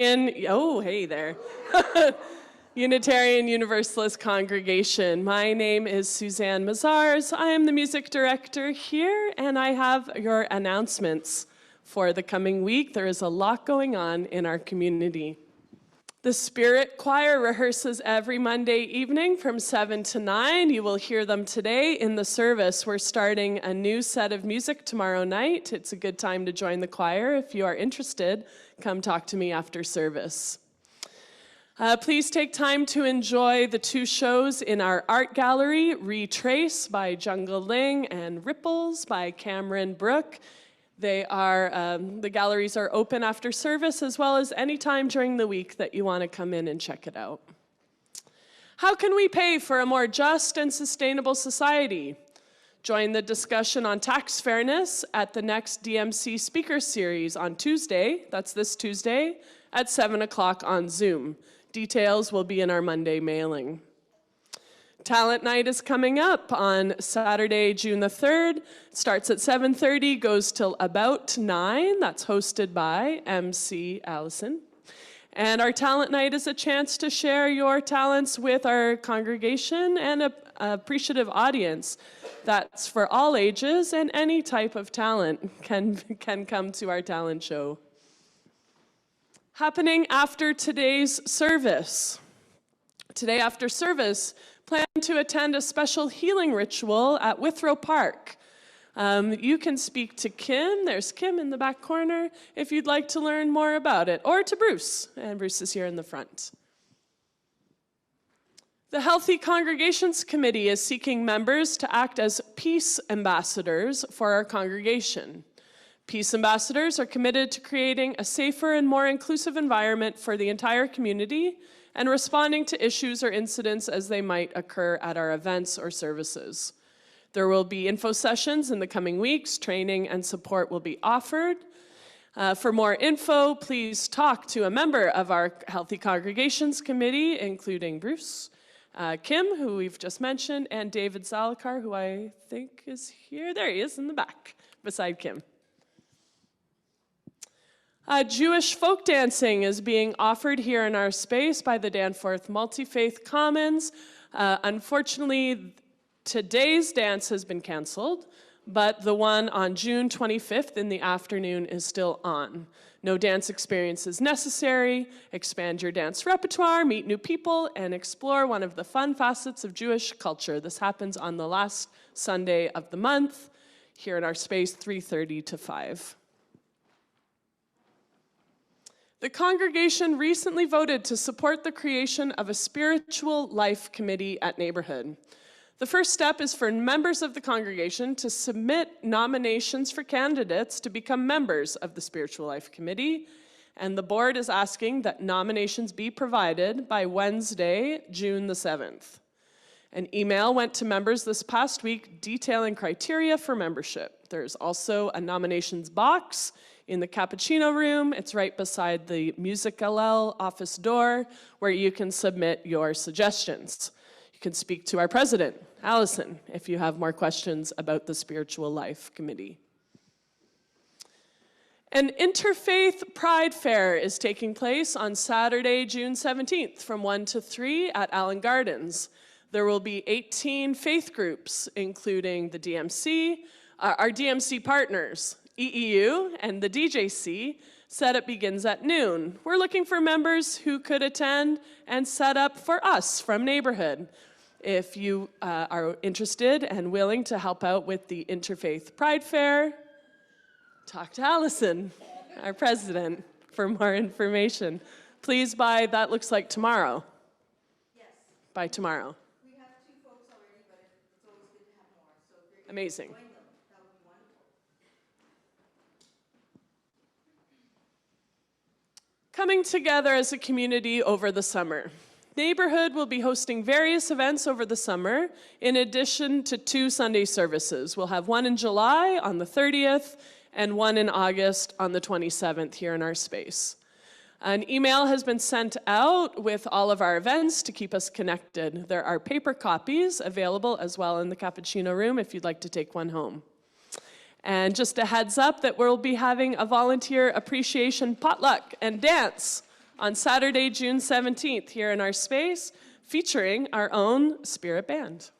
Oh, hey there. Unitarian Universalist congregation. My name is Suzanne Mazars. I am the music director here, and I have your announcements for the coming week. There is a lot going on in our community. The Spirit Choir rehearses every Monday evening from 7 to 9. You will hear them today in the service. We're starting a new set of music tomorrow night. It's a good time to join the choir. If you are interested, come talk to me after service. Please take time to enjoy the two shows in our art gallery, Retrace by Jungle Ling and Ripples by Cameron Brook. The galleries are open after service as well as any time during the week that you want to come in and check it out. How can we pay for a more just and sustainable society? Join the discussion on tax fairness at the next DMC speaker series on Tuesday, that's this Tuesday, at 7 o'clock on Zoom. Details will be in our Monday mailing. Talent Night is coming up on Saturday, June the 3rd. It starts at 7:30, goes till about 9. That's hosted by MC Allison. And our Talent Night is a chance to share your talents with our congregation and an appreciative audience. That's for all ages, and any type of talent can come to our talent show. Happening after today's service. Today after service, plan to attend a special healing ritual at Withrow Park. You can speak to Kim, there's Kim in the back corner, if you'd like to learn more about it, or to Bruce, and Bruce is here in the front. The Healthy Congregations Committee is seeking members to act as peace ambassadors for our congregation. Peace ambassadors are committed to creating a safer and more inclusive environment for the entire community and responding to issues or incidents as they might occur at our events or services. There will be info sessions in the coming weeks. Training and support will be offered. For more info, please talk to a member of our Healthy Congregations Committee, including Bruce, Kim, who we've just mentioned, and David Zalakar, who I think is here. There he is in the back, beside Kim. Jewish folk dancing is being offered here in our space by the Danforth Multi-Faith Commons. Unfortunately, today's dance has been canceled, but the one on June 25th in the afternoon is still on. No dance experience is necessary. Expand your dance repertoire, meet new people, and explore one of the fun facets of Jewish culture. This happens on the last Sunday of the month, here in our space, 3:30 to 5. The congregation recently voted to support the creation of a spiritual life committee at Neighborhood. The first step is for members of the congregation to submit nominations for candidates to become members of the Spiritual Life Committee, and the board is asking that nominations be provided by Wednesday, June the 7th. An email went to members this past week detailing criteria for membership. There's also a nominations box in the cappuccino room. It's right beside the Music LL office door where you can submit your suggestions. You can speak to our president, Allison, if you have more questions about the Spiritual Life Committee. An Interfaith Pride Fair is taking place on Saturday, June 17th from 1 to 3 at Allen Gardens. There will be 18 faith groups, including the DMC, our DMC partners, EEU, and the DJC. Setup begins at noon. We're looking for members who could attend and set up for us from Neighborhood. If you are interested and willing to help out with the Interfaith Pride Fair, talk to Allison, our president, for more information. Please by, that looks like tomorrow. Yes. By tomorrow. We have 2 folks already, but it's always good to have more. So if you're amazing. Join them. That would be wonderful. Coming together as a community over the summer. Neighborhood will be hosting various events over the summer, in addition to 2 Sunday services. We'll have one in July on the 30th and one in August on the 27th here in our space. An email has been sent out with all of our events to keep us connected. There are paper copies available as well in the cappuccino room if you'd like to take one home. And just a heads up that we'll be having a volunteer appreciation potluck and dance on Saturday, June 17th, here in our space, featuring our own Spirit Band.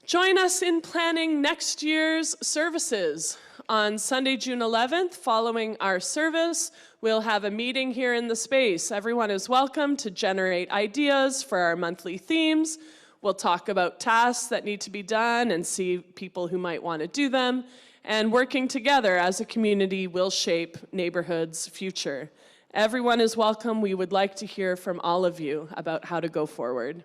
Join us in planning next year's services. On Sunday, June 11th, following our service, we'll have a meeting here in the space. Everyone is welcome to generate ideas for our monthly themes. We'll talk about tasks that need to be done and see people who might want to do them. And working together as a community will shape neighborhoods' future. Everyone is welcome. We would like to hear from all of you about how to go forward.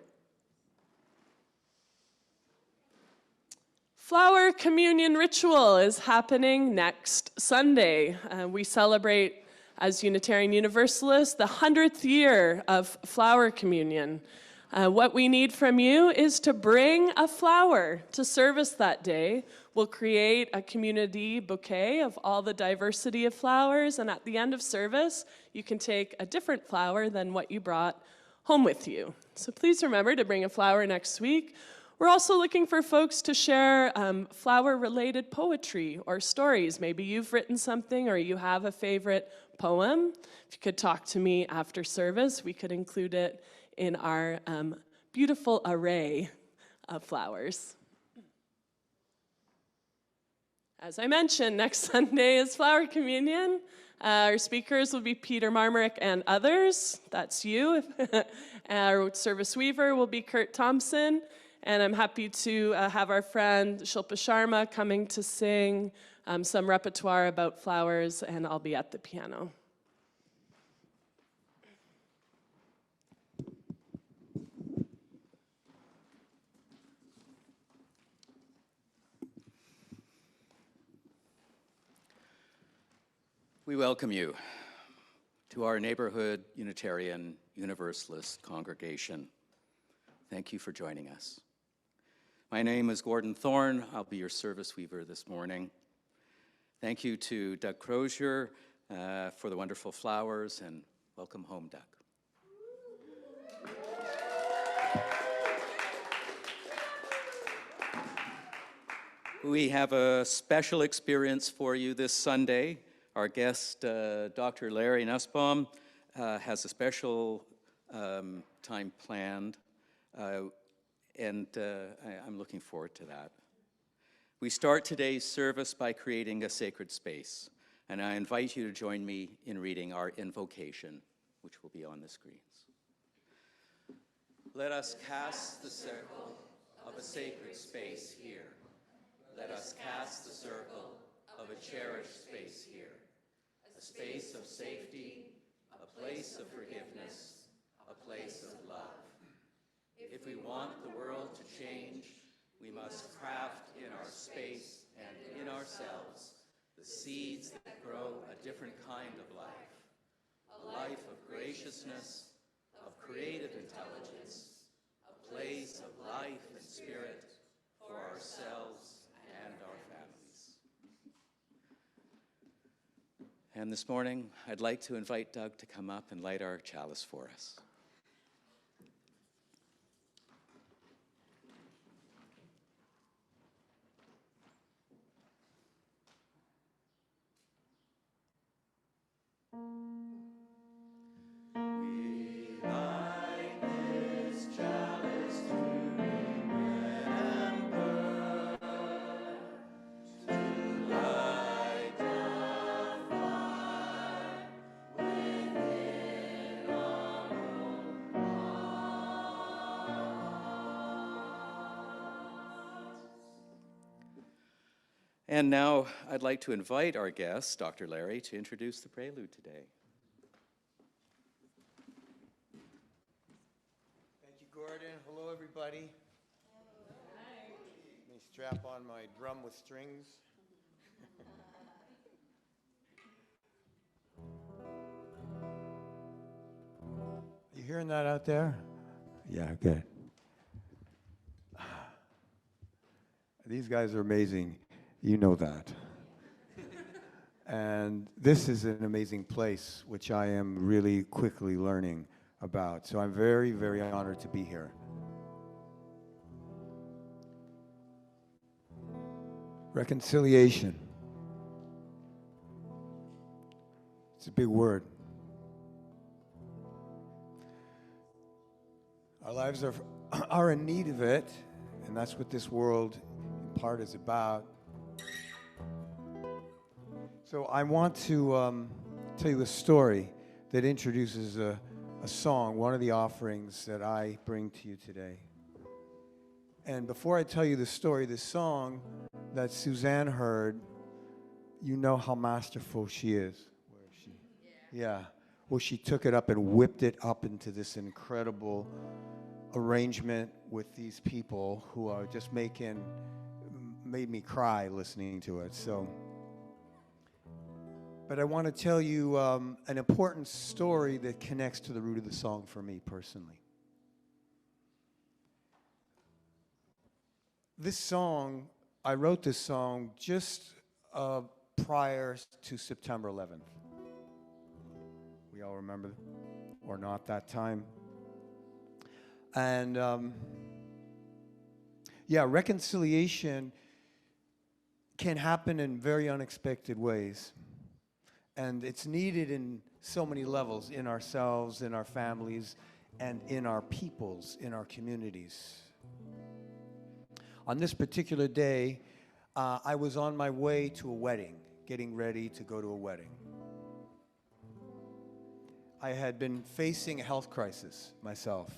Flower Communion Ritual is happening next Sunday. We celebrate, as Unitarian Universalists, the 100th year of Flower Communion. What we need from you is to bring a flower to service that day. We'll create a community bouquet of all the diversity of flowers, and at the end of service, you can take a different flower than what you brought home with you. So please remember to bring a flower next week. We're also looking for folks to share flower-related poetry or stories. Maybe you've written something or you have a favorite poem. If you could talk to me after service, we could include it in our beautiful array of flowers. As I mentioned, next Sunday is Flower Communion. Our speakers will be Peter Marmarick and others. That's you. Our service weaver will be Kurt Thompson. And I'm happy to have our friend Shilpa Sharma coming to sing some repertoire about flowers, and I'll be at the piano. We welcome you to our neighborhood Unitarian Universalist congregation. Thank you for joining us. My name is Gordon Thorne. I'll be your service weaver this morning. Thank you to Doug Crozier for the wonderful flowers, and welcome home, Doug. We have a special experience for you this Sunday. Our guest, Dr. Larry Nusbaum, has a special time planned. And I'm looking forward to that. We start today's service by creating a sacred space, and I invite you to join me in reading our invocation, which will be on the screens. Let us cast the circle of a sacred space here. Let us cast the circle of a cherished space here, a space of safety, a place of forgiveness, a place of love. If we want the world to change, we must craft in our space and in ourselves the seeds that grow a different kind of life, a life of graciousness, of creative intelligence, a place of life and spirit for ourselves and our families. And this morning, I'd like to invite Doug to come up and light our chalice for us. And now I'd like to invite our guest, Dr. Larry, to introduce the prelude today. Thank you, Gordon. Hello, everybody. Hi. Let me strap on my drum with strings. You hearing that out there? Yeah, good. These guys are amazing. You know that. And this is an amazing place, which I am really quickly learning about. So I'm very, very honored to be here. Reconciliation. It's a big word. Our lives are in need of it, and that's what this world in part is about. So I want to tell you a story that introduces a song, one of the offerings that I bring to you today. And before I tell you the story, the song that Suzanne heard, you know how masterful she is. Where is she? Yeah. Well, she took it up and whipped it up into this incredible arrangement with these people who are just made me cry listening to it. So, but I want to tell you an important story that connects to the root of the song for me personally. This song, I wrote this song just prior to September 11th. We all remember, or not, that time. And reconciliation can happen in very unexpected ways. And it's needed in so many levels, in ourselves, in our families, and in our peoples, in our communities. On this particular day, I was on my way to a wedding, getting ready to go to a wedding. I had been facing a health crisis myself,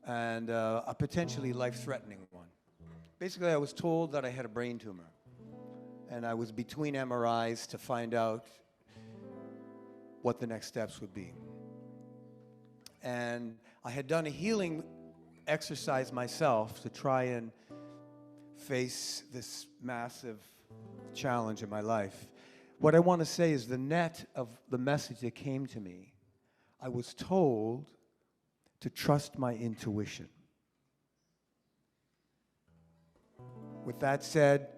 and a potentially life-threatening one. Basically, I was told that I had a brain tumor, and I was between MRIs to find out what the next steps would be. And I had done a healing exercise myself to try and face this massive challenge in my life. What I want to say is the net of the message that came to me, I was told to trust my intuition. With that said,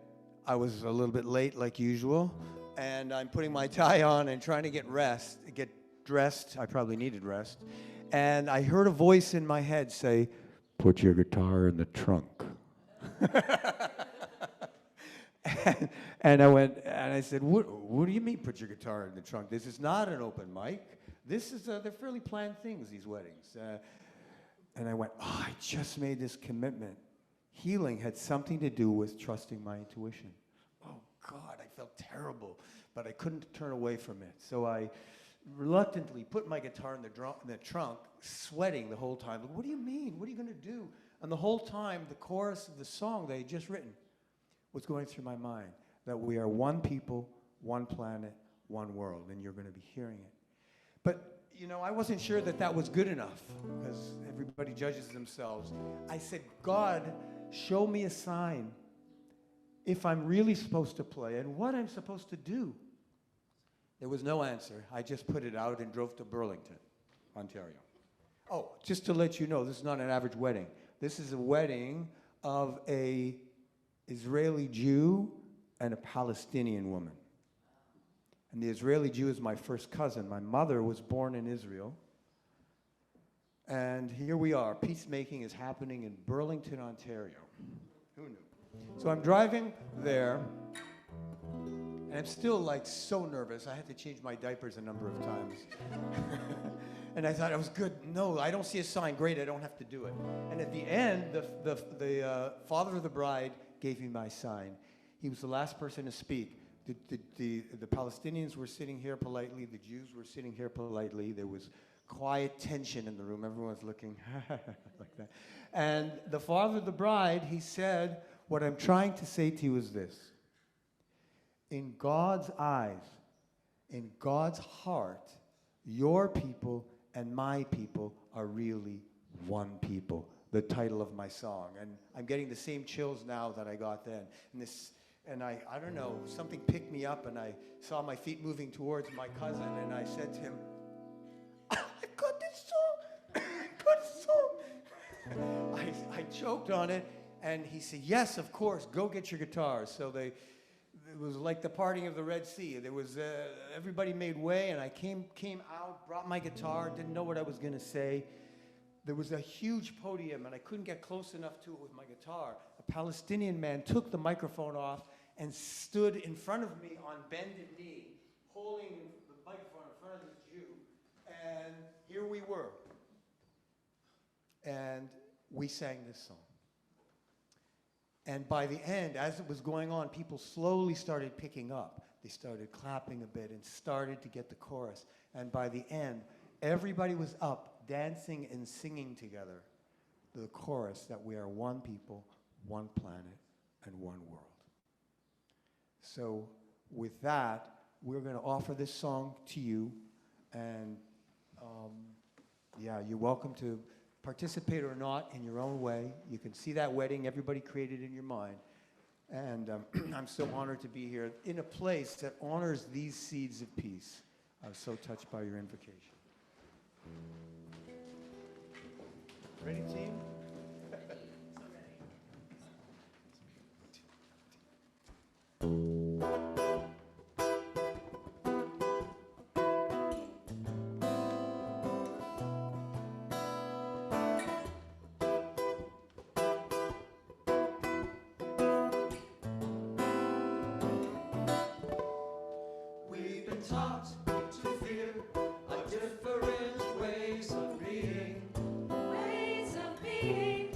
I was a little bit late like usual, and I'm putting my tie on and trying to get dressed. I probably needed rest. And I heard a voice in my head say, "Put your guitar in the trunk." and I said, what do you mean put your guitar in the trunk? This is not an open mic. This is, they're fairly planned things, these weddings. And I went, I just made this commitment. Healing had something to do with trusting my intuition. Oh God, I felt terrible, but I couldn't turn away from it. So I reluctantly put my guitar in the trunk, sweating the whole time. Like, what do you mean? What are you gonna do? And the whole time, the chorus of the song that I had just written was going through my mind, that we are one people, one planet, one world, and you're going to be hearing it. But, you know, I wasn't sure that that was good enough, because everybody judges themselves. I said, God, show me a sign if I'm really supposed to play and what I'm supposed to do. There was no answer. I just put it out and drove to Burlington, Ontario. Oh, just to let you know, this is not an average wedding. This is a wedding of an Israeli Jew and a Palestinian woman. And the Israeli Jew is my first cousin. My mother was born in Israel. And here we are. Peacemaking is happening in Burlington, Ontario. Who knew? So I'm driving there, and I'm still like so nervous. I had to change my diapers a number of times. And I thought I was good. No, I don't see a sign. Great, I don't have to do it. And at the end, the father of the bride gave me my sign. He was the last person to speak. The Palestinians were sitting here politely. The Jews were sitting here politely. There was quiet tension in the room. Everyone was looking like that. And the father of the bride, he said, what I'm trying to say to you is this. In God's eyes, in God's heart, your people and my people are really one people. The title of my song. And I'm getting the same chills now that I got then. And I don't know, something picked me up and I saw my feet moving towards my cousin and I said to him, I got this song, I got this song. I choked on it and he said, yes, of course, go get your guitar. So it was like the parting of the Red Sea. There was, everybody made way and I came out, brought my guitar, didn't know what I was gonna say. There was a huge podium and I couldn't get close enough to it with my guitar. A Palestinian man took the microphone off and stood in front of me on bended knee, holding the microphone in front of And here we were. And we sang this song. And by the end, as it was going on, people slowly started picking up. They started clapping a bit and started to get the chorus. And by the end, everybody was up, dancing and singing together the chorus that we are one people, one planet, and one world. So with that, we're going to offer this song to you. And yeah, you're welcome to participate or not in your own way. You can see that wedding everybody created in your mind. And I'm so honored to be here in a place that honors these seeds of peace. I was so touched by your invocation. Ready, team? We've been taught to fear our different ways of being. Ways of being.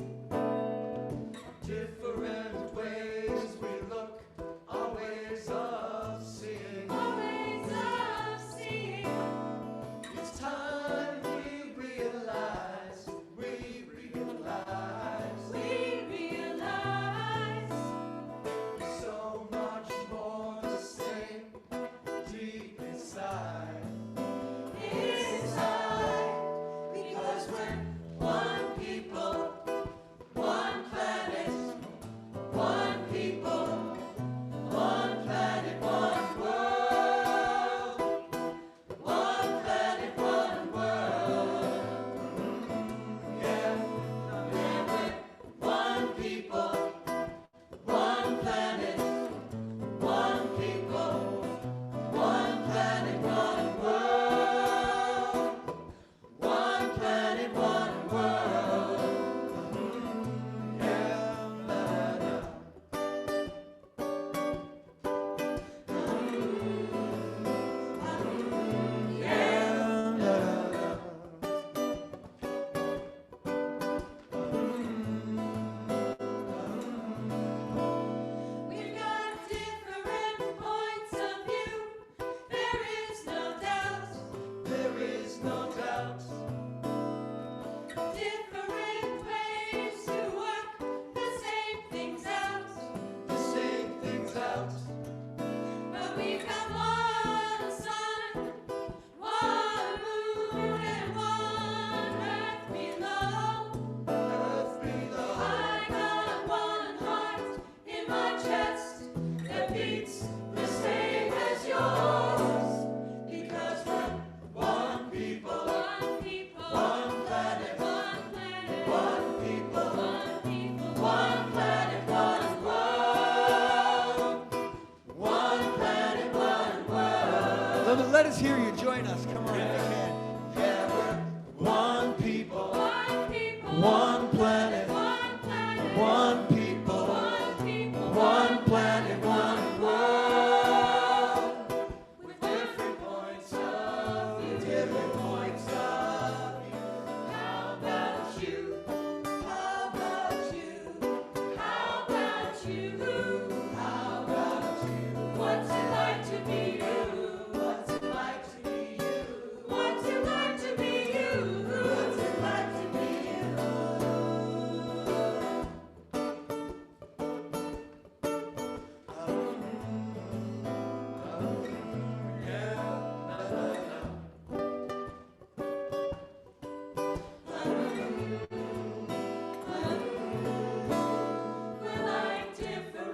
Different ways we look, our ways of seeing. Our ways of seeing. It's time we realize, we realize so much more the same deep inside. Because we're one people, one planet, one people, one planet, one world. One planet, one world. Yeah, we're one people, one planet, one people, one planet, one world. One planet, one world. We've got different points of view. There is no doubt. There is no doubt. Different ways to work the same things out. The same things out. But we've got one sun, one moon, and one earth below. Earth below. I got one heart in my chest that beats the same as yours. Because we're one people, one planet, one people, one planet, one world. One planet, one world. Let us hear you. Join us. Come on, if you can. Yeah, we're one people, One planet, one people, one planet, one world. With different points of view, different points of view. How about you? How about you? How about you? How about you? What's it like to be you? What's it like to be you? What's it like to be you? What's it like to be We're like different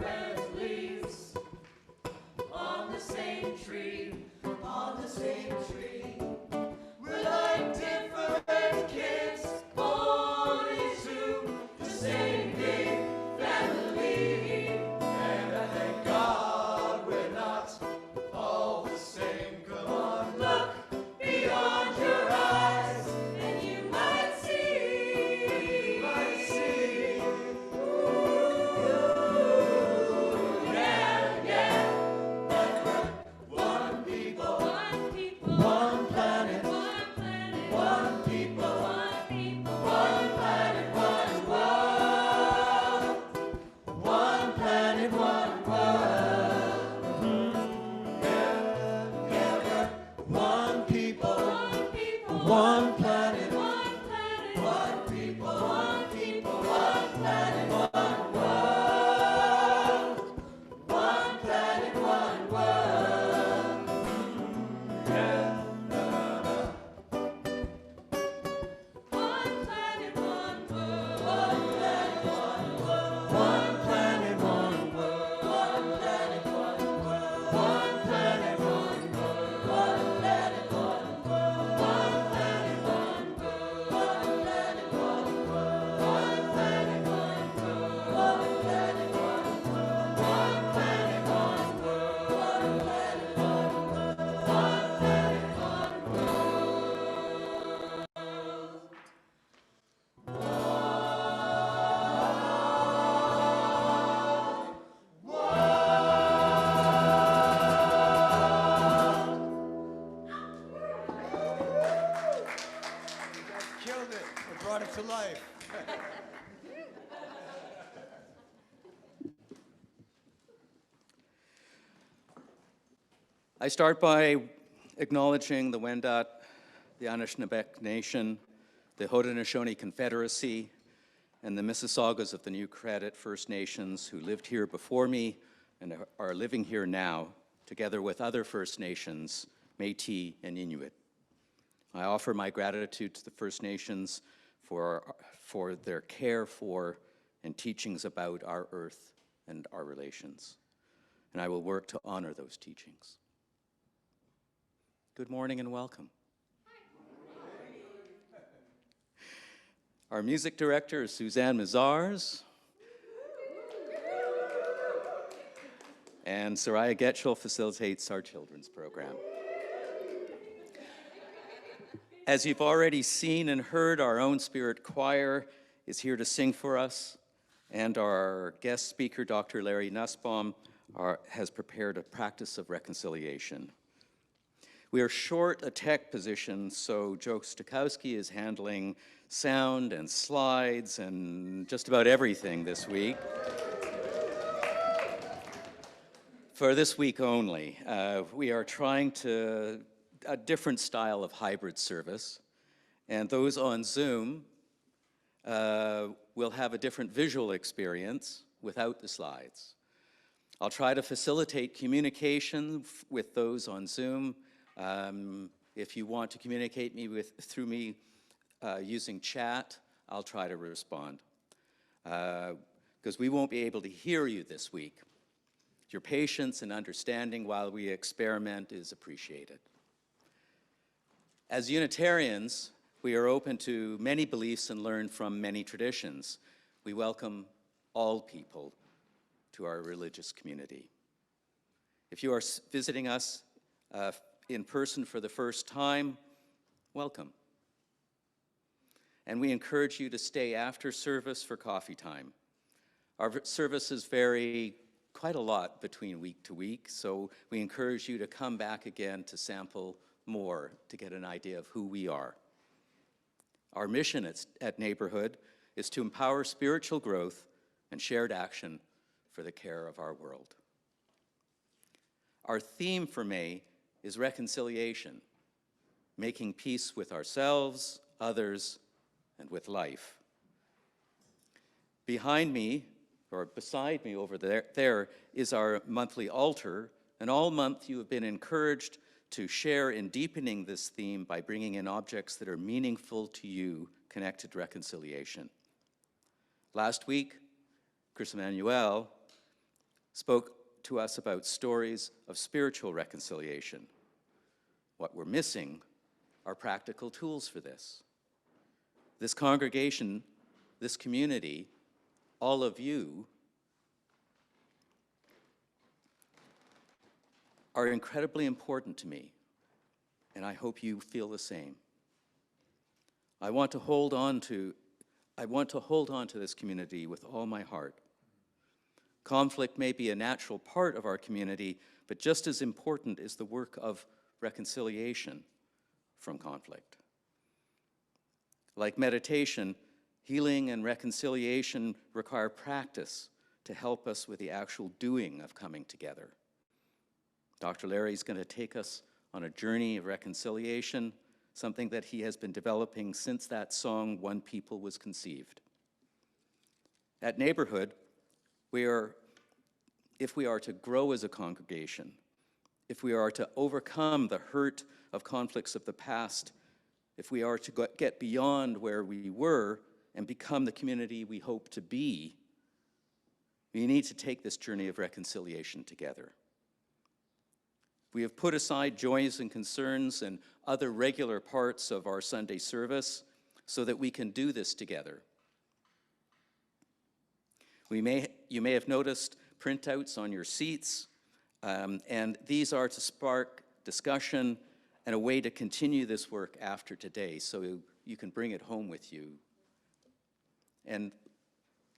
I start by acknowledging the Wendat, the Anishinaabeg Nation, the Haudenosaunee Confederacy, and the Mississaugas of the New Credit First Nations who lived here before me and are living here now, together with other First Nations, Métis and Inuit. I offer my gratitude to the First Nations for their care for and teachings about our earth and our relations. And I will work to honor those teachings. Good morning and welcome. Our music director is Suzanne Mazars. And Soraya Getchell facilitates our children's program. As you've already seen and heard, our own Spirit Choir is here to sing for us, and our guest speaker, Dr. Larry Nusbaum, has prepared a practice of reconciliation. We are short a tech position, so Joe Stokowski is handling sound and slides and just about everything this week. For this week only, we are trying a different style of hybrid service, and those on Zoom will have a different visual experience without the slides. I'll try to facilitate communication with those on Zoom. If you want to communicate through me using chat, I'll try to respond. Because we won't be able to hear you this week. Your patience and understanding while we experiment is appreciated. As Unitarians, we are open to many beliefs and learn from many traditions. We welcome all people to our religious community. If you are visiting us in person for the first time, welcome. And we encourage you to stay after service for coffee time. Our services vary quite a lot between week to week, so we encourage you to come back again to sample more, to get an idea of who we are. Our mission at Neighborhood is to empower spiritual growth and shared action for the care of our world. Our theme for May is reconciliation, making peace with ourselves, others, and with life. Behind me, or beside me over there is our monthly altar, and all month you have been encouraged to share in deepening this theme by bringing in objects that are meaningful to you, connected to reconciliation. Last week, Chris Emmanuel spoke to us about stories of spiritual reconciliation. What we're missing are practical tools for this. This congregation, this community, all of you are incredibly important to me, and I hope you feel the same. I want to hold on to this community with all my heart. Conflict may be a natural part of our community, but just as important is the work of reconciliation from conflict. Like meditation, healing and reconciliation require practice to help us with the actual doing of coming together. Dr. Larry is going to take us on a journey of reconciliation, something that he has been developing since that song, One People, was conceived. At Neighborhood, if we are to grow as a congregation, if we are to overcome the hurt of conflicts of the past, if we are to get beyond where we were and become the community we hope to be, we need to take this journey of reconciliation together. We have put aside joys and concerns and other regular parts of our Sunday service so that we can do this together. You may have noticed printouts on your seats, and these are to spark discussion and a way to continue this work after today, so you can bring it home with you. And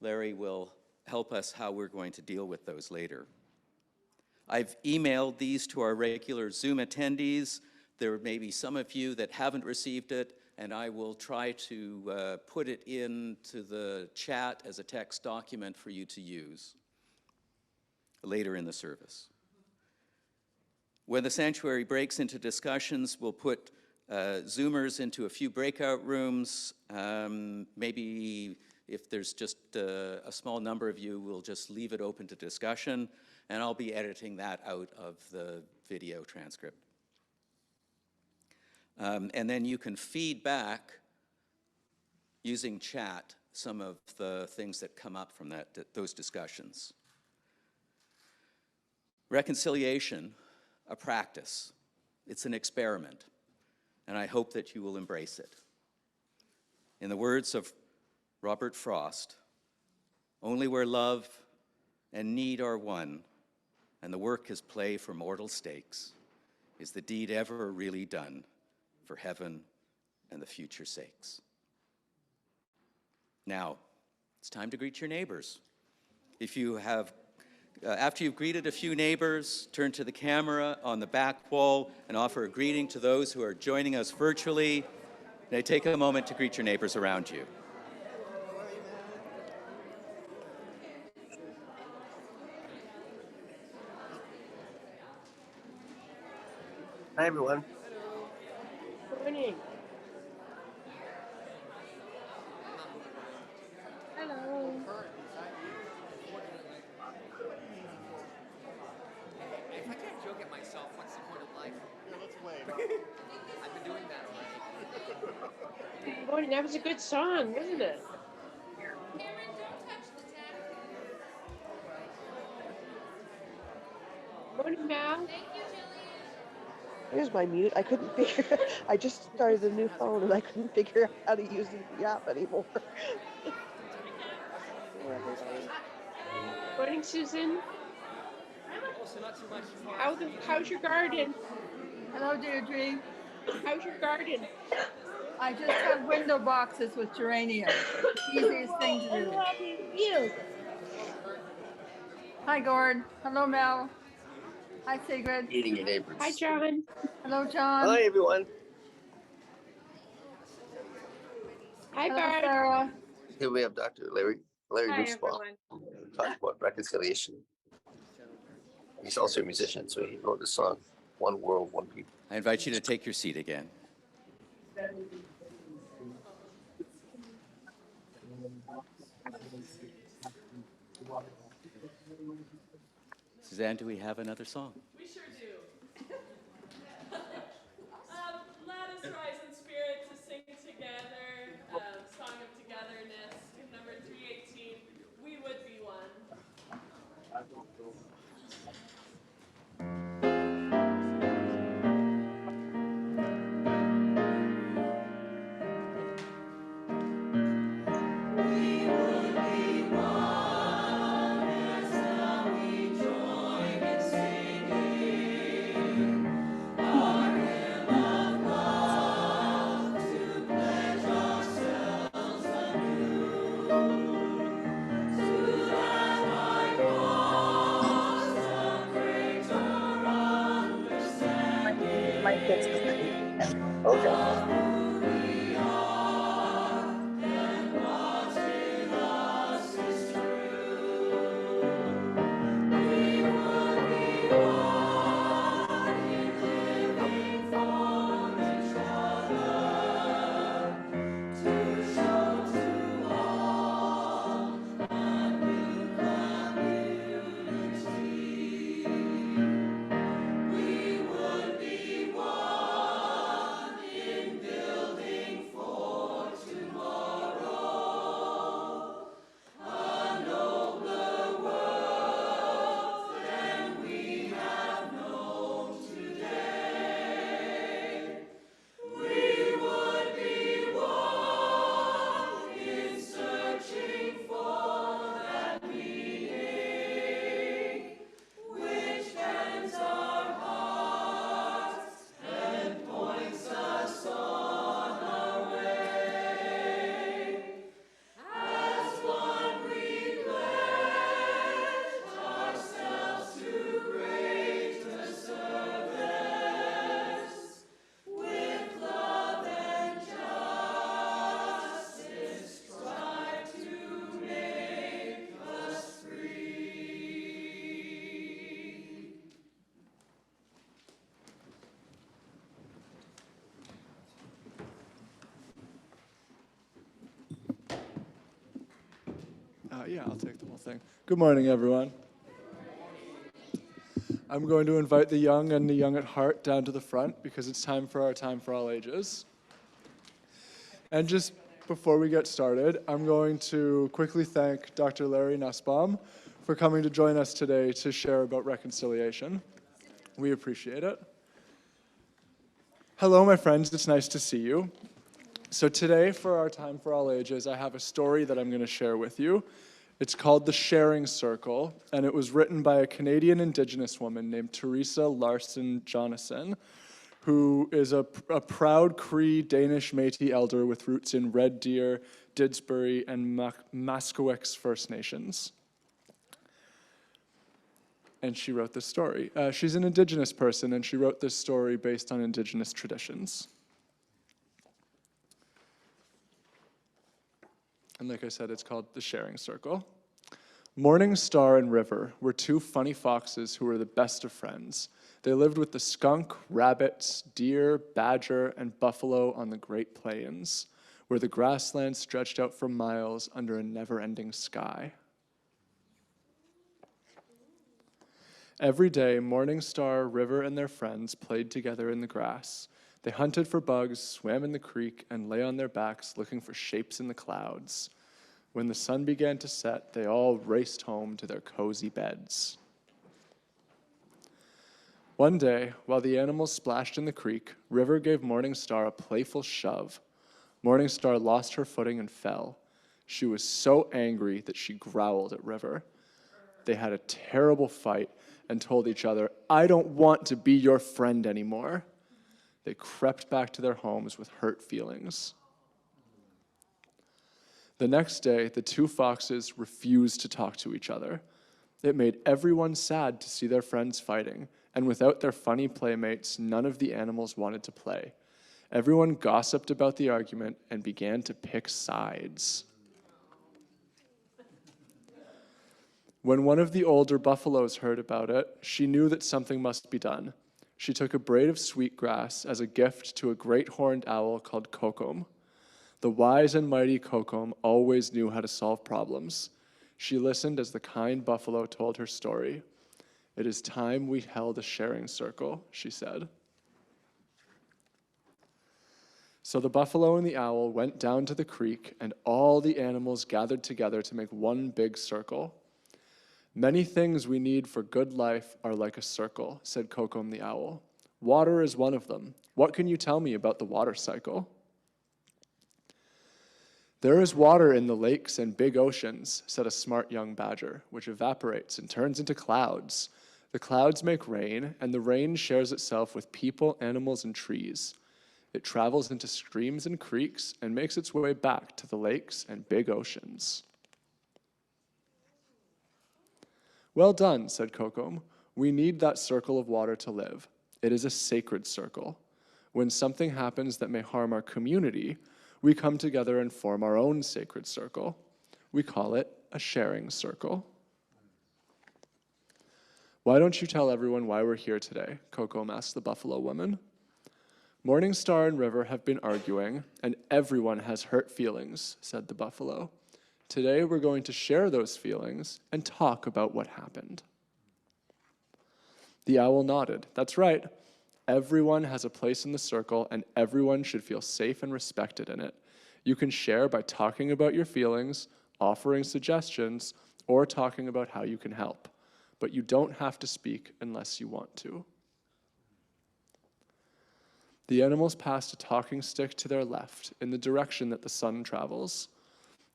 Larry will help us how we're going to deal with those later. I've emailed these to our regular Zoom attendees. There may be some of you that haven't received it, and I will try to put it into the chat as a text document for you to use later in the service. When the sanctuary breaks into discussions, we'll put Zoomers into a few breakout rooms. Maybe if there's just a small number of you, we'll just leave it open to discussion, and I'll be editing that out of the video transcript. And then you can feed back using chat some of the things that come up from those discussions. Reconciliation, a practice. It's an experiment, and I hope that you will embrace it. In the words of Robert Frost, only where love and need are one, and the work is play for mortal stakes, is the deed ever really done for heaven and the future sakes. Now, it's time to greet your neighbors. If you have, after you've greeted a few neighbors, turn to the camera on the back wall and offer a greeting to those who are joining us virtually. Now take a moment to greet your neighbors around you. Hi, everyone. Good morning. Hello. If I can't joke at myself, what's the point of life? Yeah, let's wave. I've been doing that already. Good morning. That was a good song, wasn't it? Cameron, don't touch the tap. Morning, Mal. Thank you, Jillian. Here's my mute. I couldn't figure. I just started a new phone and I couldn't figure out how to use the app anymore. Hello, everybody. Morning, Susan. Also, not too much as far How's your garden? Hello, Deirdre. How's your garden? I just have window boxes with geraniums. Easiest thing to do. You. Hi, Gord. Hello, Mel. Hi, Sigrid. Eating your neighbors. Hi, John. Hello, John. Hi, everyone. Hi, Hello, Barb. Sarah. Here we have Dr. Larry Hi, Nusbaum everyone. talking about reconciliation. He's also a musician, so he wrote this song, One World, One People. I invite you to take your seat again. Suzanne, do we have another song? We sure do. Let us rise in spirit to sing together, Song of Togetherness, number 318, We Would Be One. My kids behind. Okay. We would be one. Yeah, I'll take the whole thing. Good morning, everyone. I'm going to invite the young and the young at heart down to the front because it's time for our Time for All Ages. And just before we get started, I'm going to quickly thank Dr. Larry Nusbaum for coming to join us today to share about reconciliation. We appreciate it. Hello, my friends. It's nice to see you. So today, for our Time for All Ages, I have a story that I'm going to share with you. It's called The Sharing Circle, and it was written by a Canadian Indigenous woman named Teresa Larson Jonasson, who is a proud Cree Danish Métis elder with roots in Red Deer, Didsbury, and Maskowix First Nations. And she wrote this story. She's an Indigenous person, and she wrote this story based on Indigenous traditions. And like I said, it's called The Sharing Circle. Morning Star and River were two funny foxes who were the best of friends. They lived with the skunk, rabbits, deer, badger, and buffalo on the Great Plains, where the grassland stretched out for miles under a never-ending sky. Every day, Morning Star, River, and their friends played together in the grass. They hunted for bugs, swam in the creek, and lay on their backs looking for shapes in the clouds. When the sun began to set, they all raced home to their cozy beds. One day, while the animals splashed in the creek, River gave Morning Star a playful shove. Morning Star lost her footing and fell. She was so angry that she growled at River. They had a terrible fight and told each other, "I don't want to be your friend anymore." They crept back to their homes with hurt feelings. The next day, the two foxes refused to talk to each other. It made everyone sad to see their friends fighting, and without their funny playmates, none of the animals wanted to play. Everyone gossiped about the argument and began to pick sides. When one of the older buffaloes heard about it, she knew that something must be done. She took a braid of sweetgrass as a gift to a great horned owl called Kokom. The wise and mighty Kokom always knew how to solve problems. She listened as the kind buffalo told her story. "It is time we held a sharing circle," she said. So the buffalo and the owl went down to the creek, and all the animals gathered together to make one big circle. "Many things we need for good life are like a circle," said Kokom the owl. "Water is one of them. What can you tell me about the water cycle?" "There is water in the lakes and big oceans," said a smart young badger, "which evaporates and turns into clouds. The clouds make rain, and the rain shares itself with people, animals, and trees. It travels into streams and creeks and makes its way back to the lakes and big oceans." "Well done," said Kokom. "We need that circle of water to live. It is a sacred circle. When something happens that may harm our community, we come together and form our own sacred circle. We call it a sharing circle." "Why don't you tell everyone why we're here today?" Kokom asked the buffalo woman. "Morning Star and River have been arguing, and everyone has hurt feelings," said the buffalo. "Today we're going to share those feelings and talk about what happened." The owl nodded. "That's right. Everyone has a place in the circle, and everyone should feel safe and respected in it. You can share by talking about your feelings, offering suggestions, or talking about how you can help. But you don't have to speak unless you want to." The animals passed a talking stick to their left in the direction that the sun travels.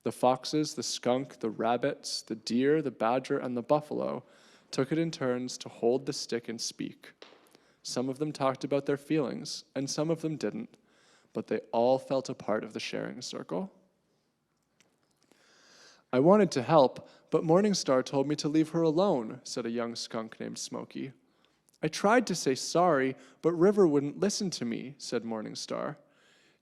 The foxes, the skunk, the rabbits, the deer, the badger, and the buffalo took it in turns to hold the stick and speak. Some of them talked about their feelings, and some of them didn't, but they all felt a part of the sharing circle. "I wanted to help, but Morning Star told me to leave her alone," said a young skunk named Smokey. "I tried to say sorry, but River wouldn't listen to me," said Morning Star.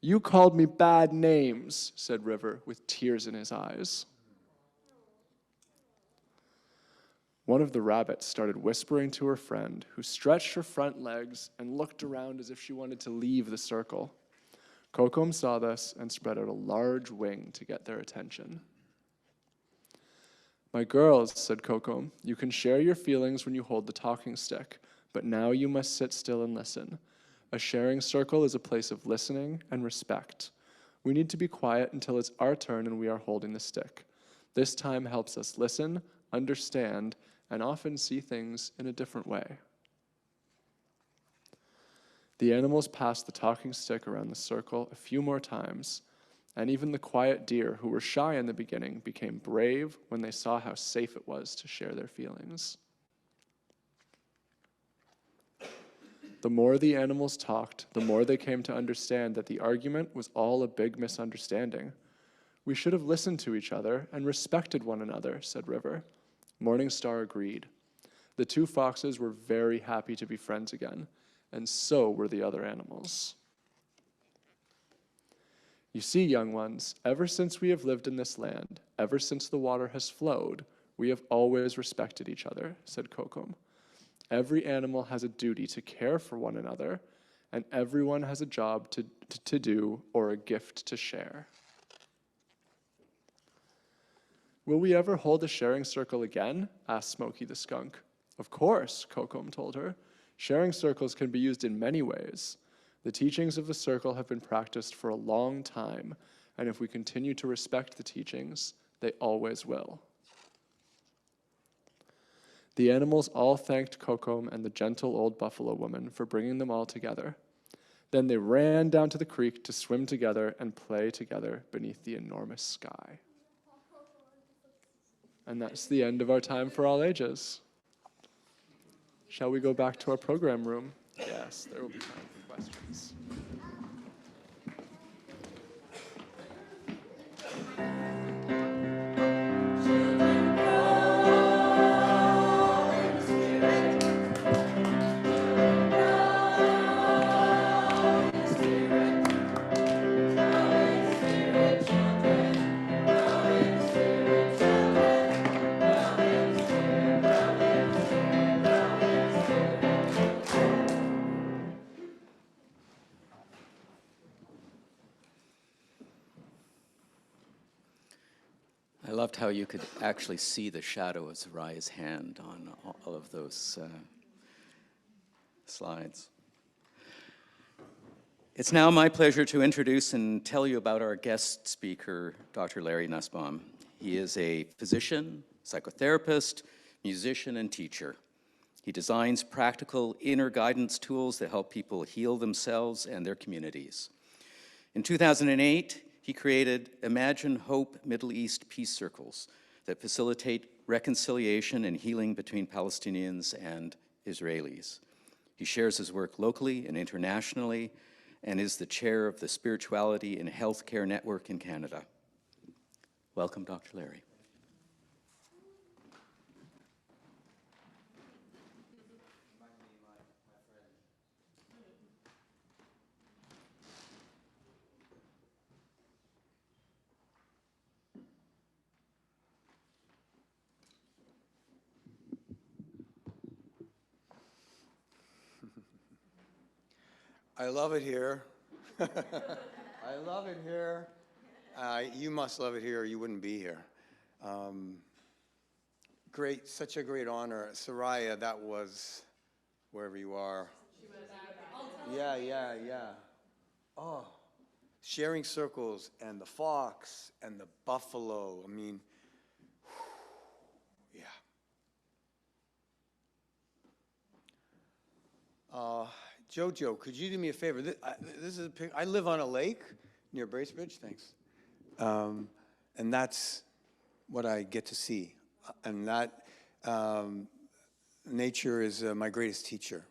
"You called me bad names," said River, with tears in his eyes. One of the rabbits started whispering to her friend, who stretched her front legs and looked around as if she wanted to leave the circle. Kokom saw this and spread out a large wing to get their attention. My girls, said Kokom, you can share your feelings when you hold the talking stick, but now you must sit still and listen. A sharing circle is a place of listening and respect. We need to be quiet until it's our turn and we are holding the stick. This time helps us listen, understand, and often see things in a different way. The animals passed the talking stick around the circle a few more times, and even the quiet deer, who were shy in the beginning, became brave when they saw how safe it was to share their feelings. The more the animals talked, the more they came to understand that the argument was all a big misunderstanding. We should have listened to each other and respected one another, said River. Morningstar agreed. The two foxes were very happy to be friends again, and so were the other animals. You see, young ones, ever since we have lived in this land, ever since the water has flowed, we have always respected each other, said Kokom. Every animal has a duty to care for one another, and everyone has a job to do or a gift to share. Will we ever hold a sharing circle again? Asked Smokey the skunk. Of course, Kokom told her. Sharing circles can be used in many ways. The teachings of the circle have been practiced for a long time, and if we continue to respect the teachings, they always will. The animals all thanked Kokom and the gentle old buffalo woman for bringing them all together. Then they ran down to the creek to swim together and play together beneath the enormous sky. And that's the end of our time for all ages. Shall we go back to our program room? Yes, there will be time for questions. I loved how you could actually see the shadow of Zariah's hand on all of those slides. It's now my pleasure to introduce and tell you about our guest speaker, Dr. Larry Nusbaum. He is a physician, psychotherapist, musician, and teacher. He designs practical inner guidance tools that help people heal themselves and their communities. In 2008, he created Imagine Hope Middle East Peace Circles that facilitate reconciliation and healing between Palestinians and Israelis. He shares his work locally and internationally and is the chair of the Spirituality and Healthcare Network in Canada. Welcome, Dr. Larry. I love it here. I love it here. You must love it here or you wouldn't be here. Great, such a great honor. Soraya, that was wherever you are. Yeah. Oh, sharing circles and the fox and the buffalo. I mean, yeah. Jojo, could you do me a favor? This is a I live on a lake near Bracebridge, thanks. And that's what I get to see. And that nature is my greatest teacher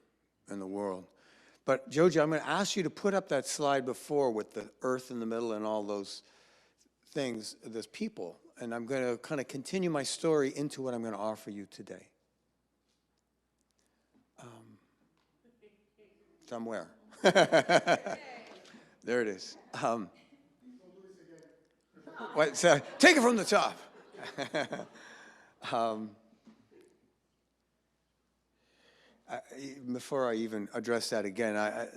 in the world. But Jojo, I'm going to ask you to put up that slide before with the earth in the middle and all those things, those people. And I'm going to kind of continue my story into what I'm going to offer you today. Somewhere. There it is. Take it from the top. Before I even address that again,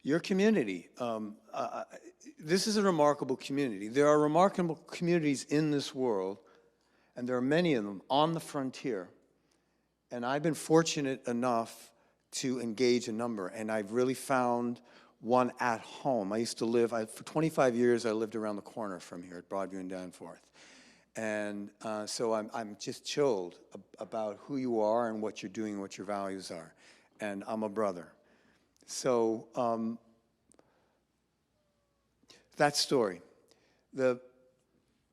your community, this is a remarkable community. There are remarkable communities in this world, And there are many of them on the frontier. And I've been fortunate enough to engage a number, and I've really found one at home. I used to live, for 25 years, I lived around the corner from here at Broadview and Danforth. And so I'm just chilled about who you are and what you're doing and what your values are. And I'm a brother. So that story. The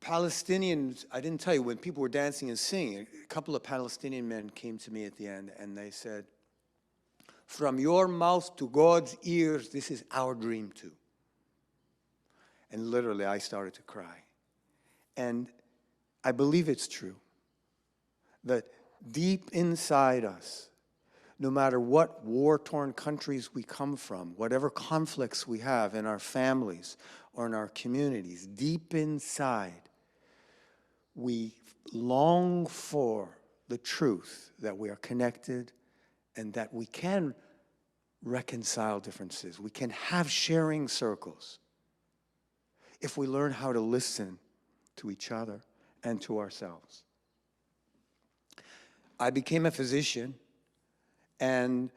Palestinians, I didn't tell you, when people were dancing and singing, a couple of Palestinian men came to me at the end and they said, "From your mouth to God's ears, this is our dream too." And literally I started to cry. And I believe it's true that deep inside us, no matter what war-torn countries we come from, whatever conflicts we have in our families or in our communities, deep inside, we long for the truth that we are connected and that we can reconcile differences. We can have sharing circles if we learn how to listen to each other and to ourselves. I became a physician, and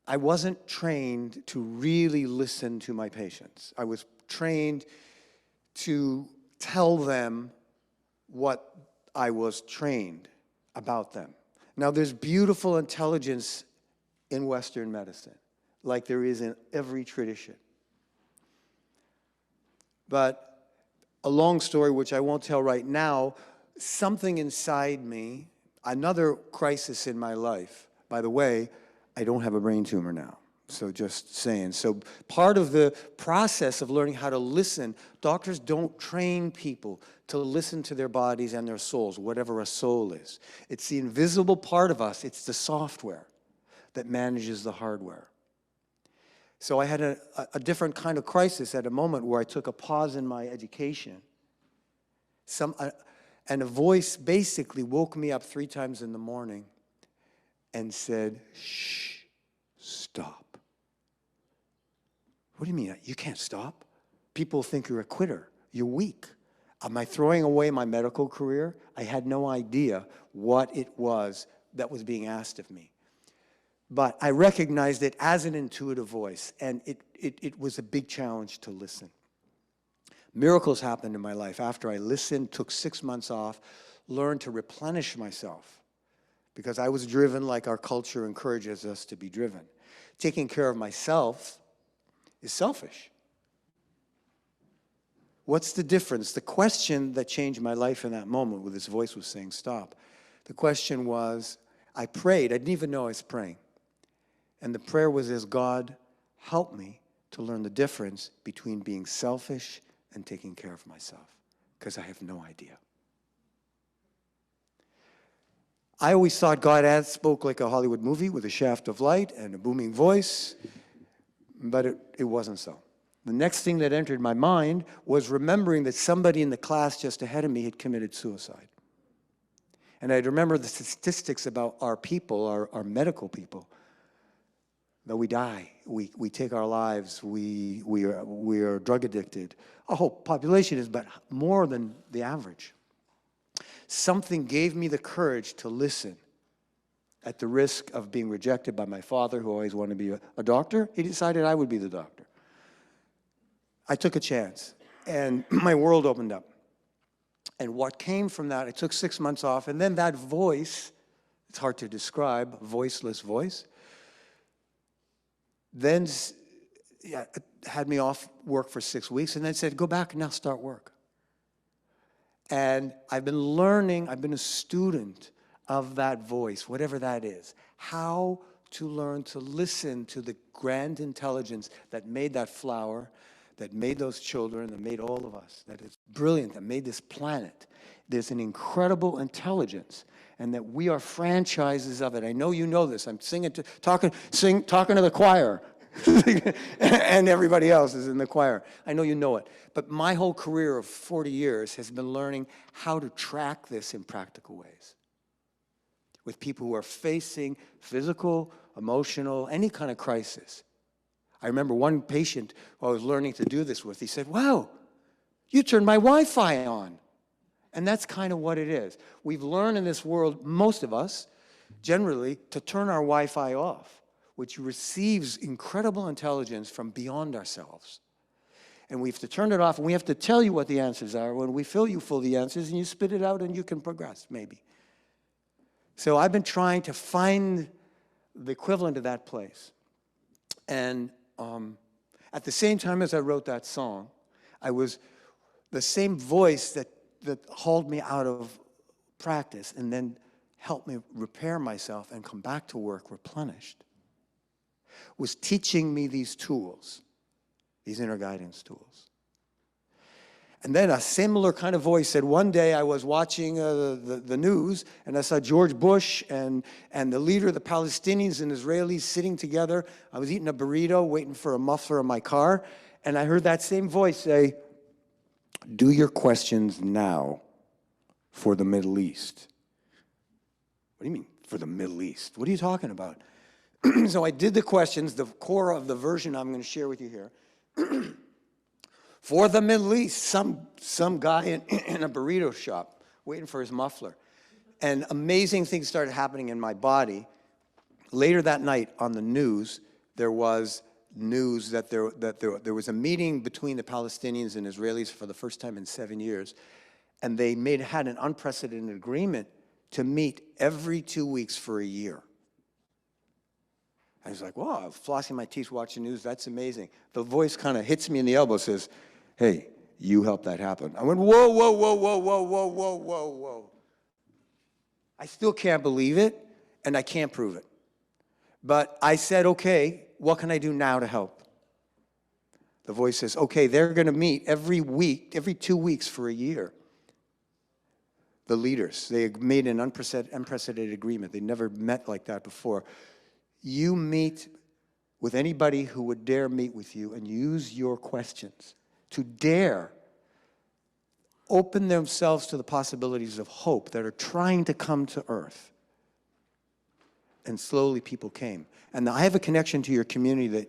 I wasn't trained to really listen to my patients. I was trained to tell them what I was trained about them. Now, there's beautiful intelligence in Western medicine, like there is in every tradition. But a long story, which I won't tell right now, something inside me, another crisis in my life. By the way, I don't have a brain tumor now. So just saying. So part of the process of learning how to listen, doctors don't train people to listen to their bodies and their souls, whatever a soul is. It's the invisible part of us. It's the software that manages the hardware. So I had a different kind of crisis at a moment where I took a pause in my education. And a voice basically woke me up 3 times in the morning and said, "Shh, stop." What do you mean? You can't stop? People think you're a quitter. You're weak. Am I throwing away my medical career? I had no idea what it was that was being asked of me. But I recognized it as an intuitive voice, and it was a big challenge to listen. Miracles happened in my life after I listened, took 6 months off, learned to replenish myself, because I was driven like our culture encourages us to be driven. Taking care of myself is selfish. What's the difference? The question that changed my life in that moment where this voice was saying, "Stop." The question was, I prayed. I didn't even know I was praying. And the prayer was this: "God, help me to learn the difference between being selfish and taking care of myself, because I have no idea." I always thought God spoke like a Hollywood movie with a shaft of light and a booming voice, but it wasn't so. The next thing that entered my mind was remembering that somebody in the class just ahead of me had committed suicide. And I'd remember the statistics about our people, our medical people, that we die, we take our lives, we are drug addicted. Our whole population is, but more than the average. Something gave me the courage to listen at the risk of being rejected by my father, who always wanted to be a doctor. He decided I would be the doctor. I took a chance, and my world opened up. And what came from that, I took 6 months off, and then that voice, it's hard to describe, voiceless voice, then it had me off work for 6 weeks, and then said, "Go back and now start work." And I've been learning, I've been a student of that voice, whatever that is, how to learn to listen to the grand intelligence that made that flower, that made those children, that made all of us, that is brilliant, that made this planet. There's an incredible intelligence, and that we are franchises of it. I know you know this. I'm talking to the choir, and everybody else is in the choir. I know you know it. But my whole career of 40 years has been learning how to track this in practical ways with people who are facing physical, emotional, any kind of crisis. I remember one patient who I was learning to do this with, he said, "Wow, you turned my Wi-Fi on." And that's kind of what it is. We've learned in this world, most of us, generally, to turn our Wi-Fi off, which receives incredible intelligence from beyond ourselves. And we have to turn it off, and we have to tell you what the answers are. When we fill you full of the answers, and you spit it out, and you can progress, maybe. So I've been trying to find the equivalent of that place. And at the same time as I wrote that song, I was the same voice that hauled me out of practice and then helped me repair myself and come back to work replenished, was teaching me these tools, these inner guidance tools. And then a similar kind of voice said, one day I was watching the news, and I saw George Bush and the leader of the Palestinians and Israelis sitting together. I was eating a burrito, waiting for a muffler in my car, and I heard that same voice say, do your questions now for the Middle East. What do you mean, for the Middle East? What are you talking about? So I did the questions, the core of the version I'm going to share with you here. For the Middle East, some guy in a burrito shop waiting for his muffler. And amazing things started happening in my body. Later that night on the news, there was news that there was a meeting between the Palestinians and Israelis for the first time in 7 years. And they had an unprecedented agreement to meet every 2 weeks for a year. I was like, wow, I'm flossing my teeth watching news. That's amazing. The voice kind of hits me in the elbow, says, hey, you helped that happen. I went, whoa, whoa, whoa, whoa, whoa, whoa, whoa, whoa, whoa. I still can't believe it, and I can't prove it. But I said, okay, what can I do now to help? The voice says, okay, they're going to meet every week, every 2 weeks for a year. The leaders, they made an unprecedented agreement. They never met like that before. You meet with anybody who would dare meet with you and use your questions to dare open themselves to the possibilities of hope that are trying to come to earth. And slowly people came. And I have a connection to your community that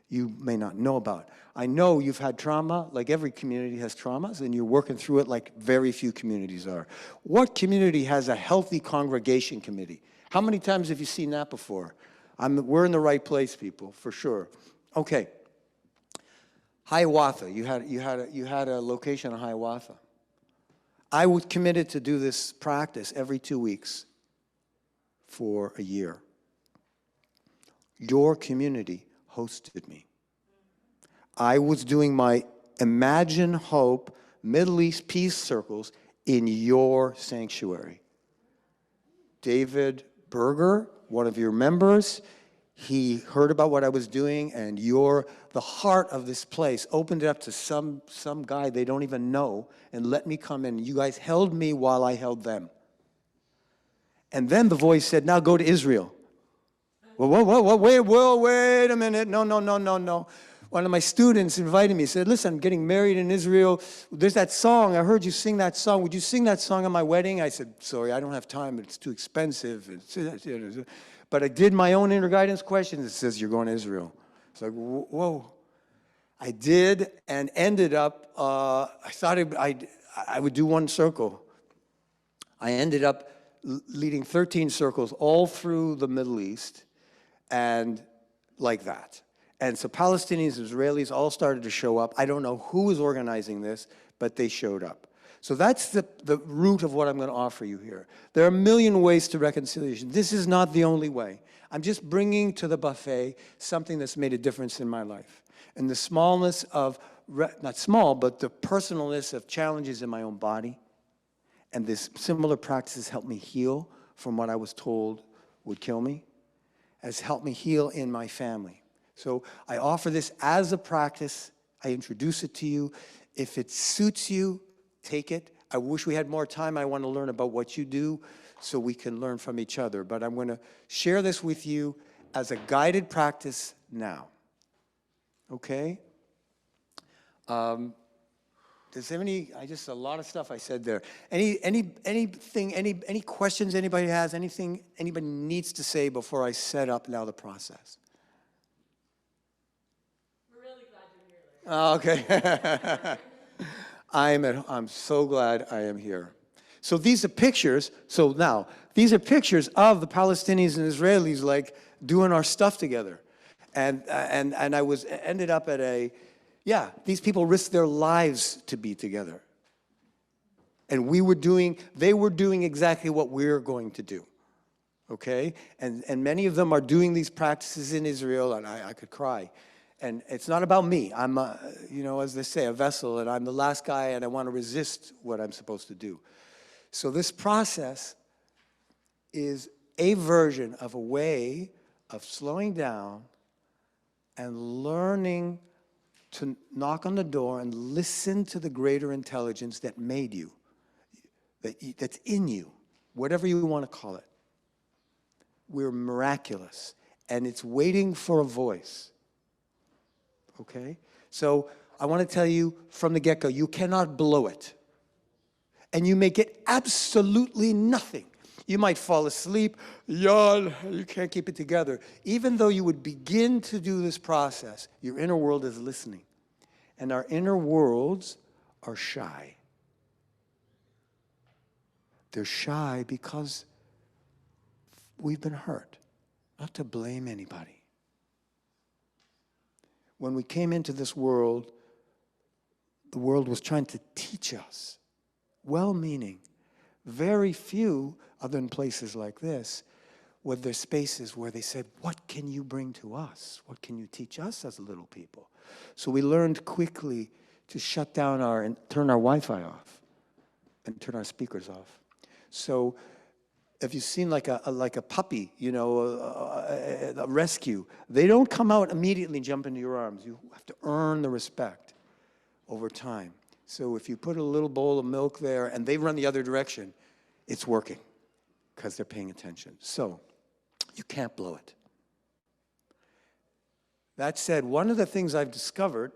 you may not know about. I know you've had trauma, like every community has traumas, and you're working through it like very few communities are. What community has a healthy congregation committee? How many times have you seen that before? We're in the right place, people, for sure. Okay. Hiawatha, you had a location in Hiawatha. I was committed to do this practice every 2 weeks for a year. Your community hosted me. I was doing my Imagine Hope Middle East Peace Circles in your sanctuary. David Berger, one of your members, he heard about what I was doing, and the heart of this place opened it up to some guy they don't even know and let me come in. You guys held me while I held them. And then the voice said, now go to Israel. Wait a minute. No. One of my students invited me, said, listen, I'm getting married in Israel. There's that song. I heard you sing that song. Would you sing that song at my wedding? I said, sorry, I don't have time. It's too expensive. But I did my own inner guidance questions. It says, you're going to Israel. It's like, whoa. I did and ended up, I thought I would do one circle. I ended up leading 13 circles all through the Middle East and like that. And so Palestinians and Israelis all started to show up. I don't know who was organizing this, but they showed up. So that's the root of what I'm going to offer you here. There are a million ways to reconciliation. This is not the only way. I'm just bringing to the buffet something that's made a difference in my life. And the smallness of, not small, but the personalness of challenges in my own body. And this similar practices helped me heal from what I was told would kill me, has helped me heal in my family. So I offer this as a practice. I introduce it to you. If it suits you, take it. I wish we had more time. I want to learn about what you do so we can learn from each other. But I'm going to share this with you as a guided practice now. Okay? Does any, a lot of stuff I said there. Anything, any questions anybody has, anything anybody needs to say before I set up now the process? We're really glad you're here, Larry. Okay. I'm so glad I am here. So these are pictures. So now, these are pictures of the Palestinians and Israelis like doing our stuff together. And I ended up at yeah, these people risked their lives to be together. And they were doing exactly what we're going to do. Okay? And many of them are doing these practices in Israel, and I could cry. And it's not about me. I'm, as they say, a vessel, and I'm the last guy, and I want to resist what I'm supposed to do. So this process is a version of a way of slowing down and learning to knock on the door and listen to the greater intelligence that made you, that's in you, whatever you want to call it. We're miraculous, and it's waiting for a voice. Okay? So I want to tell you from the get-go, you cannot blow it. And you may get absolutely nothing. You might fall asleep, yawn, you can't keep it together. Even though you would begin to do this process, your inner world is listening. And our inner worlds are shy. They're shy because we've been hurt, not to blame anybody. When we came into this world, the world was trying to teach us, well-meaning. Very few, other than places like this, were there spaces where they said, what can you bring to us? What can you teach us as little people? So we learned quickly to shut down and turn our Wi-Fi off and turn our speakers off. So if you've seen like a puppy, a rescue, they don't come out immediately and jump into your arms. You have to earn the respect over time. So if you put a little bowl of milk there and they run the other direction, it's working because they're paying attention. So you can't blow it. That said, one of the things I've discovered,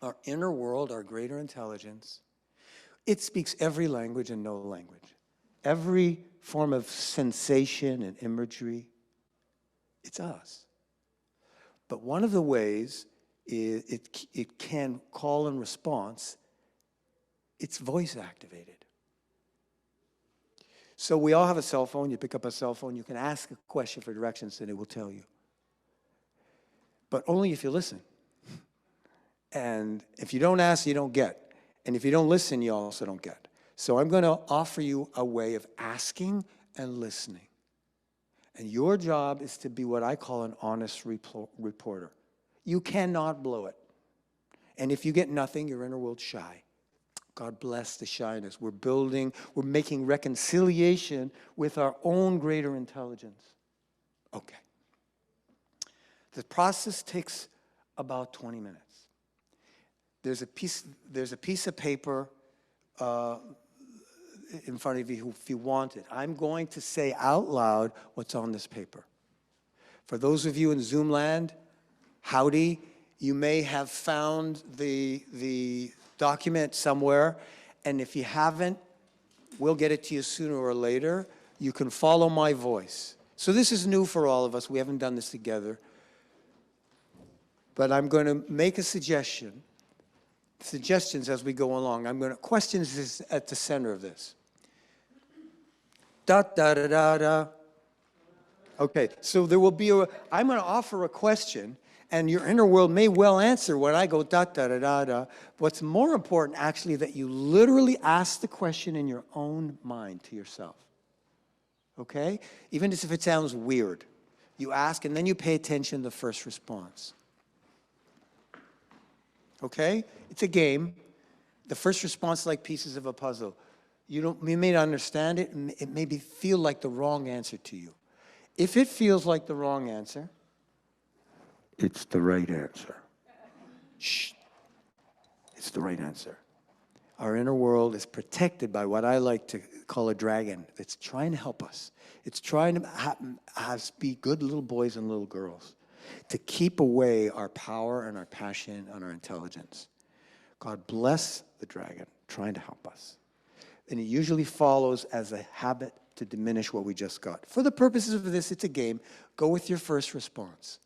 our inner world, our greater intelligence, it speaks every language and no language. Every form of sensation and imagery, it's us. But one of the ways it can call and response, it's voice activated. So we all have a cell phone. You pick up a cell phone, you can ask a question for directions and it will tell you. But only if you listen. And if you don't ask, you don't get. And if you don't listen, you also don't get. So I'm going to offer you a way of asking and listening. And your job is to be what I call an honest reporter. You cannot blow it. And if you get nothing, your inner world's shy. God bless the shyness. We're making reconciliation with our own greater intelligence. Okay. The process takes about 20 minutes. There's a piece of paper in front of you if you want it. I'm going to say out loud what's on this paper. For those of you in Zoom land, howdy, you may have found the document somewhere, and if you haven't, we'll get it to you sooner or later. You can follow my voice. So this is new for all of us. We haven't done this together. But I'm going to make a suggestions as we go along. Questions is at the center of this. Da, da, da, da, da. Okay, so there will be I'm going to offer a question, and your inner world may well answer when I go da, da, da, da, da. What's more important, actually, that you literally ask the question in your own mind to yourself. Okay? Even if it sounds weird. You ask, and then you pay attention to the first response. Okay? It's a game. The first response is like pieces of a puzzle. You may not understand it, and it may feel like the wrong answer to you. If it feels like the wrong answer, it's the right answer. Shh. It's the right answer. Our inner world is protected by what I like to call a dragon that's trying to help us. It's trying to have us be good little boys and little girls, to keep away our power and our passion and our intelligence. God bless the dragon trying to help us. And it usually follows as a habit to diminish what we just got. For the purposes of this, it's a game. Go with your first response.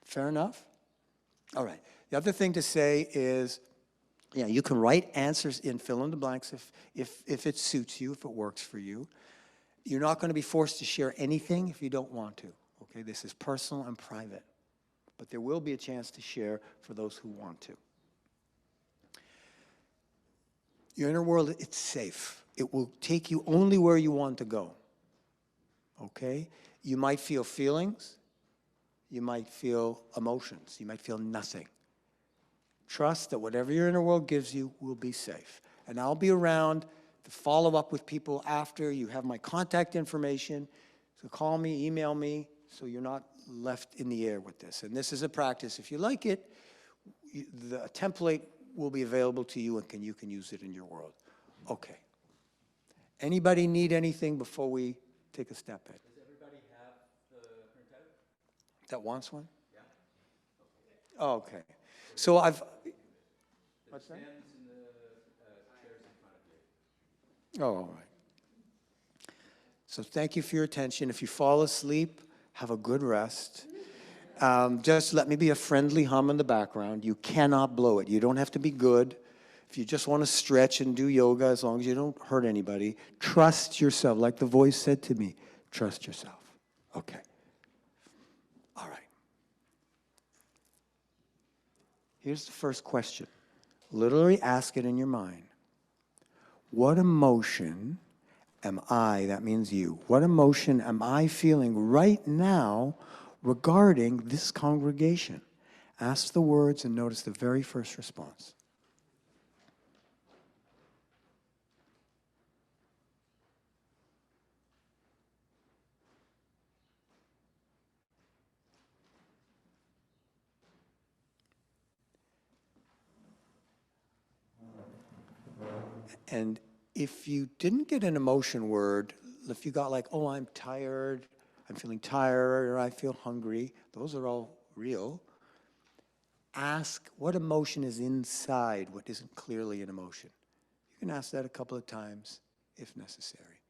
Fair enough? All right. The other thing to say is, Yeah, you can write answers in, fill in the blanks if it suits you, if it works for you. You're not going to be forced to share anything if you don't want to. Okay, this is personal and private. But there will be a chance to share for those who want to. Your inner world, it's safe. It will take you only where you want to go. Okay? You might feel feelings. You might feel emotions. You might feel nothing. Trust that whatever your inner world gives you will be safe. And I'll be around to follow up with people after. You have my contact information. So call me, email me, so you're not left in the air with this. And this is a practice. If you like it, the template will be available to you and you can use it in your world. Okay. Anybody need anything before we take a step in? Does everybody have the printout? That wants one? Yeah. Oh, okay. So I've... What's that? Pens in the chairs in front of you. Oh, all right. So thank you for your attention. If you fall asleep, have a good rest. Just let me be a friendly hum in the background. You cannot blow it. You don't have to be good. If you just want to stretch and do yoga, as long as you don't hurt anybody, trust yourself. Like the voice said to me, trust yourself. Okay. All right. Here's the first question. Literally ask it in your mind. What emotion am I, that means you, what emotion am I feeling right now regarding this congregation? Ask the words and notice the very first response. And if you didn't get an emotion word, if you got like, oh, I'm tired, I'm feeling tired, or I feel hungry, those are all real. Ask what emotion is inside what isn't clearly an emotion. You can ask that a couple of times if necessary.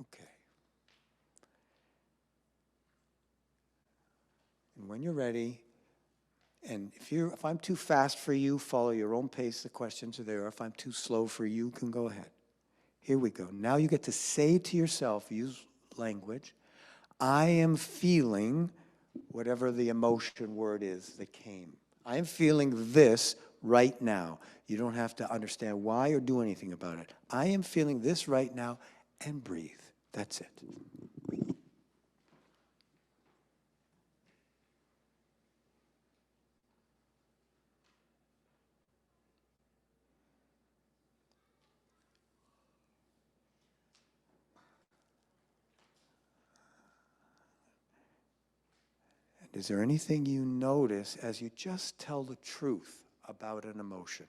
Okay. And when you're ready, and if I'm too fast for you, follow your own pace. The questions are there. If I'm too slow for you, you can go ahead. Here we go. Now you get to say to yourself, use language, I am feeling whatever the emotion word is that came. I am feeling this right now. You don't have to understand why or do anything about it. I am feeling this right now, and breathe. That's it. Is there anything you notice as you just tell the truth about an emotion?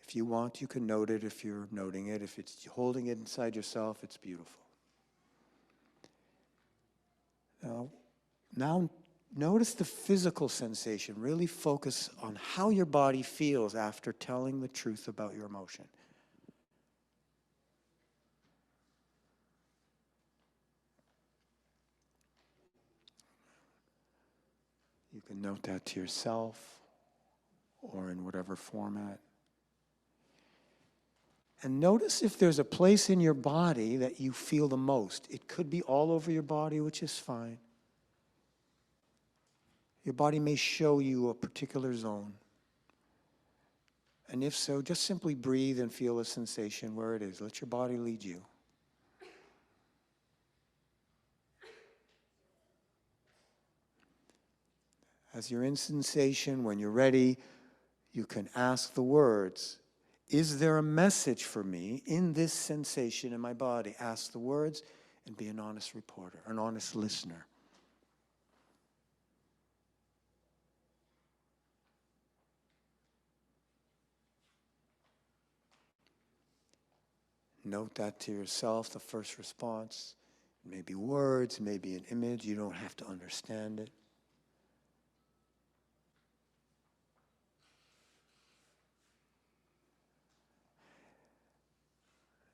If you want, you can note it if you're noting it. If it's holding it inside yourself, it's beautiful. Now notice the physical sensation. Really focus on how your body feels after telling the truth about your emotion. You can note that to yourself or in whatever format. And notice if there's a place in your body that you feel the most. It could be all over your body, which is fine. Your body may show you a particular zone. And if so, just simply breathe and feel the sensation where it is. Let your body lead you. As you're in sensation, when you're ready, you can ask the words, is there a message for me in this sensation in my body? Ask the words and be an honest reporter, an honest listener. Note that to yourself, the first response. Maybe words, maybe an image. You don't have to understand it.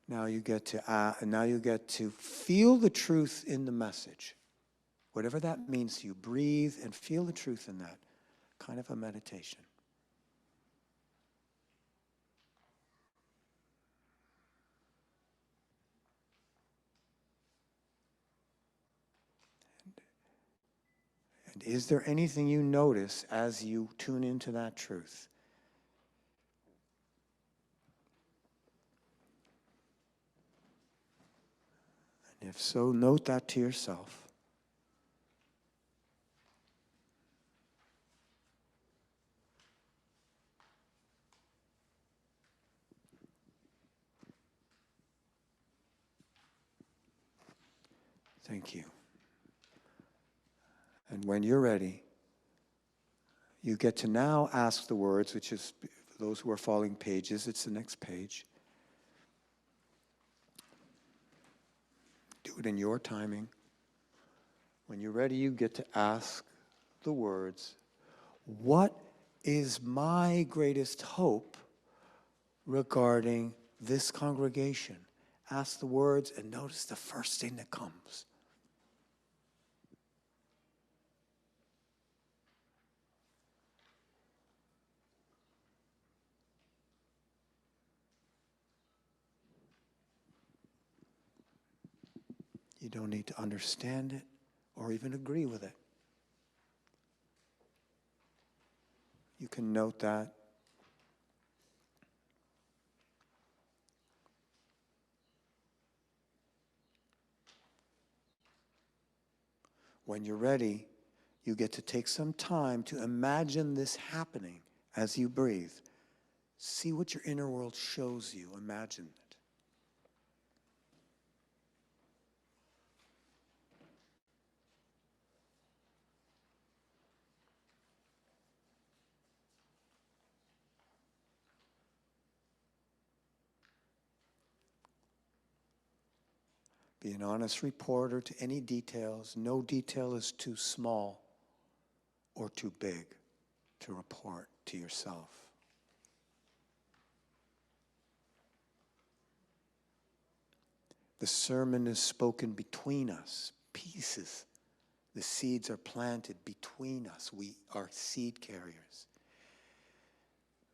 Now you get to feel the truth in the message. Whatever that means to you, breathe and feel the truth in that. Kind of a meditation. And is there anything you notice as you tune into that truth? And if so, note that to yourself. Thank you. And when you're ready, you get to now ask the words, which is, for those who are following pages, it's the next page. Do it in your timing. When you're ready, you get to ask the words, what is my greatest hope regarding this congregation? Ask the words and notice the first thing that comes. You don't need to understand it or even agree with it. You can note that. When you're ready, you get to take some time to imagine this happening as you breathe. See what your inner world shows you. Imagine it. Be an honest reporter to any details. No detail is too small or too big to report to yourself. The sermon is spoken between us, pieces. The seeds are planted between us. We are seed carriers.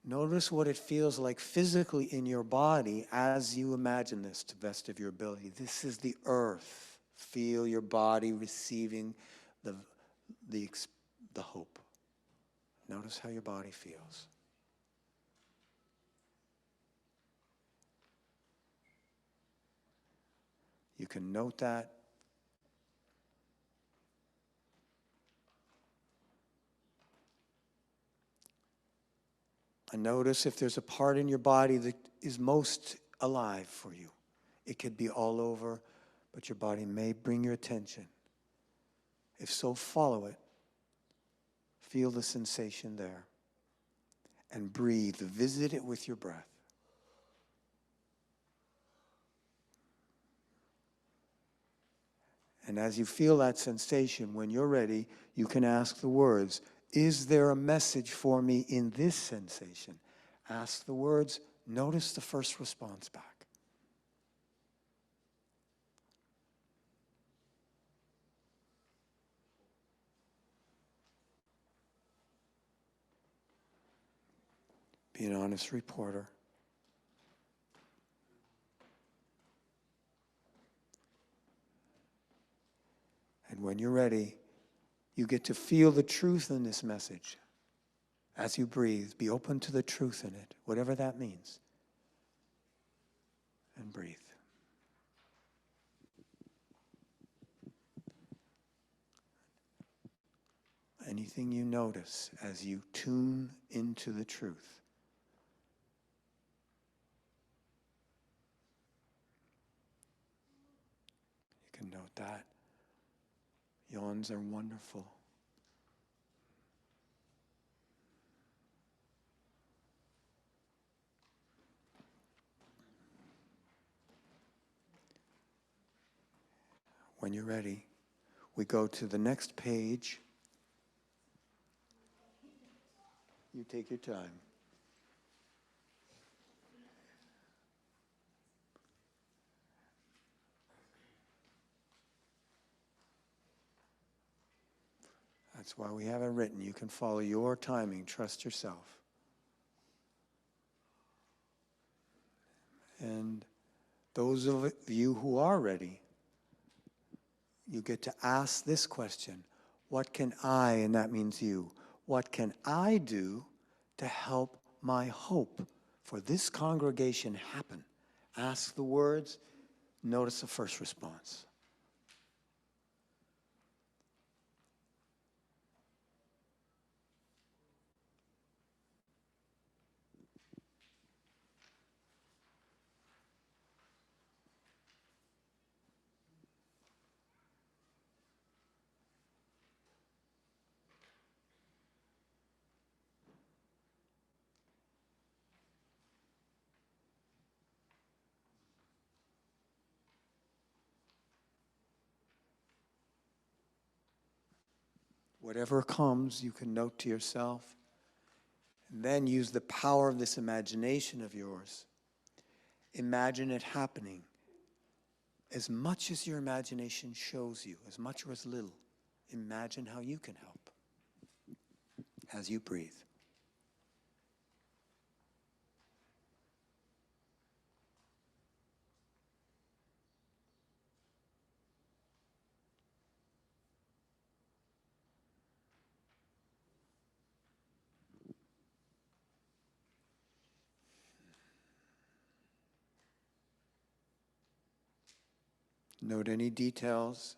Notice what it feels like physically in your body as you imagine this to the best of your ability. This is the earth. Feel your body receiving the hope. Notice how your body feels. You can note that. And notice if there's a part in your body that is most alive for you. It could be all over, but your body may bring your attention. If so, follow it. Feel the sensation there. And breathe. Visit it with your breath. And as you feel that sensation, when you're ready, you can ask the words, is there a message for me in this sensation? Ask the words, notice the first response back. Be an honest reporter. And when you're ready, you get to feel the truth in this message. As you breathe, be open to the truth in it, whatever that means. And breathe. Anything you notice as you tune into the truth. You can note that. Yawns are wonderful. When you're ready, we go to the next page. You take your time. That's why we have it written. You can follow your timing. Trust yourself. And those of you who are ready, you get to ask this question. What can I, and that means you, what can I do to help my hope for this congregation happen? Ask the words, notice the first response. Whatever comes, you can note to yourself, and then use the power of this imagination of yours. Imagine it happening as much as your imagination shows you, as much or as little. Imagine how you can help as you breathe. Note any details.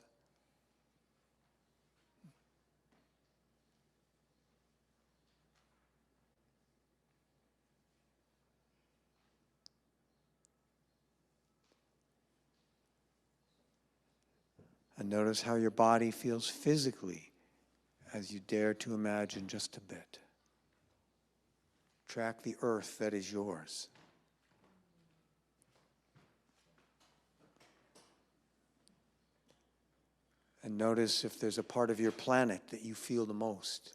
And notice how your body feels physically as you dare to imagine just a bit. Track the earth that is yours. And notice if there's a part of your planet that you feel the most.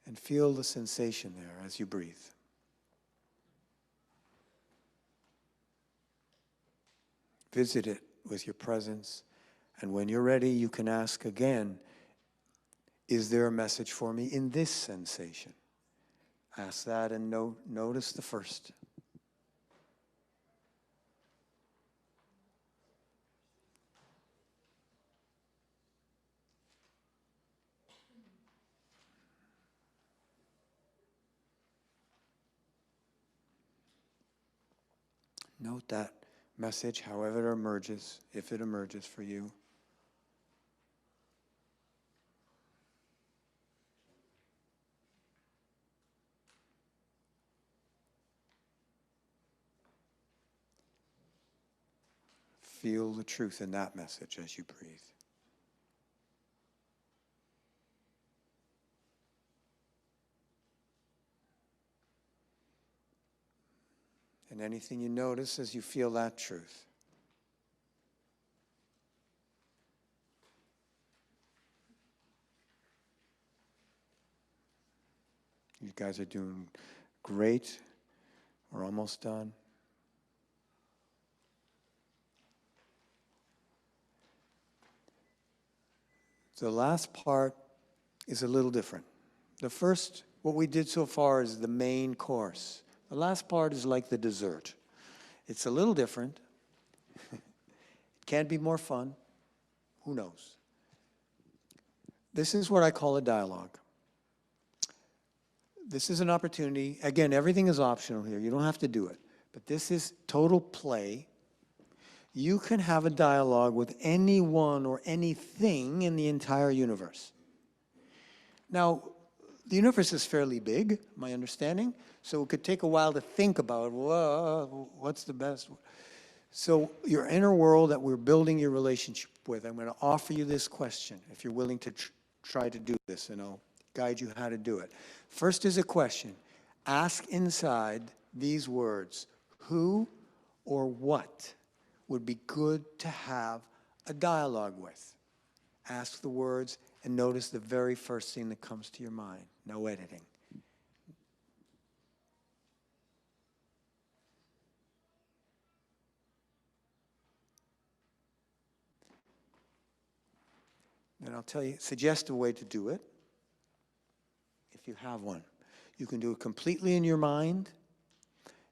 And feel the sensation there as you breathe. Visit it with your presence. And when you're ready, you can ask again, is there a message for me in this sensation? Ask that and notice the first. Note that message, however it emerges, if it emerges for you. Feel the truth in that message as you breathe. And anything you notice as you feel that truth. You guys are doing great. We're almost done. The last part is a little different. The first, what we did so far, is the main course. The last part is like the dessert. It's a little different. It can be more fun. Who knows? This is what I call a dialogue. This is an opportunity. Again, everything is optional here. You don't have to do it. But this is total play. You can have a dialogue with anyone or anything in the entire universe. Now, the universe is fairly big, my understanding, so it could take a while to think about, well, what's the best? So your inner world that we're building your relationship with, I'm going to offer you this question, if you're willing to try to do this, and I'll guide you how to do it. First is a question. Ask inside these words, who or what would be good to have a dialogue with? Ask the words and notice the very first thing that comes to your mind. No editing. And I'll tell you, suggest a way to do it, if you have one. You can do it completely in your mind.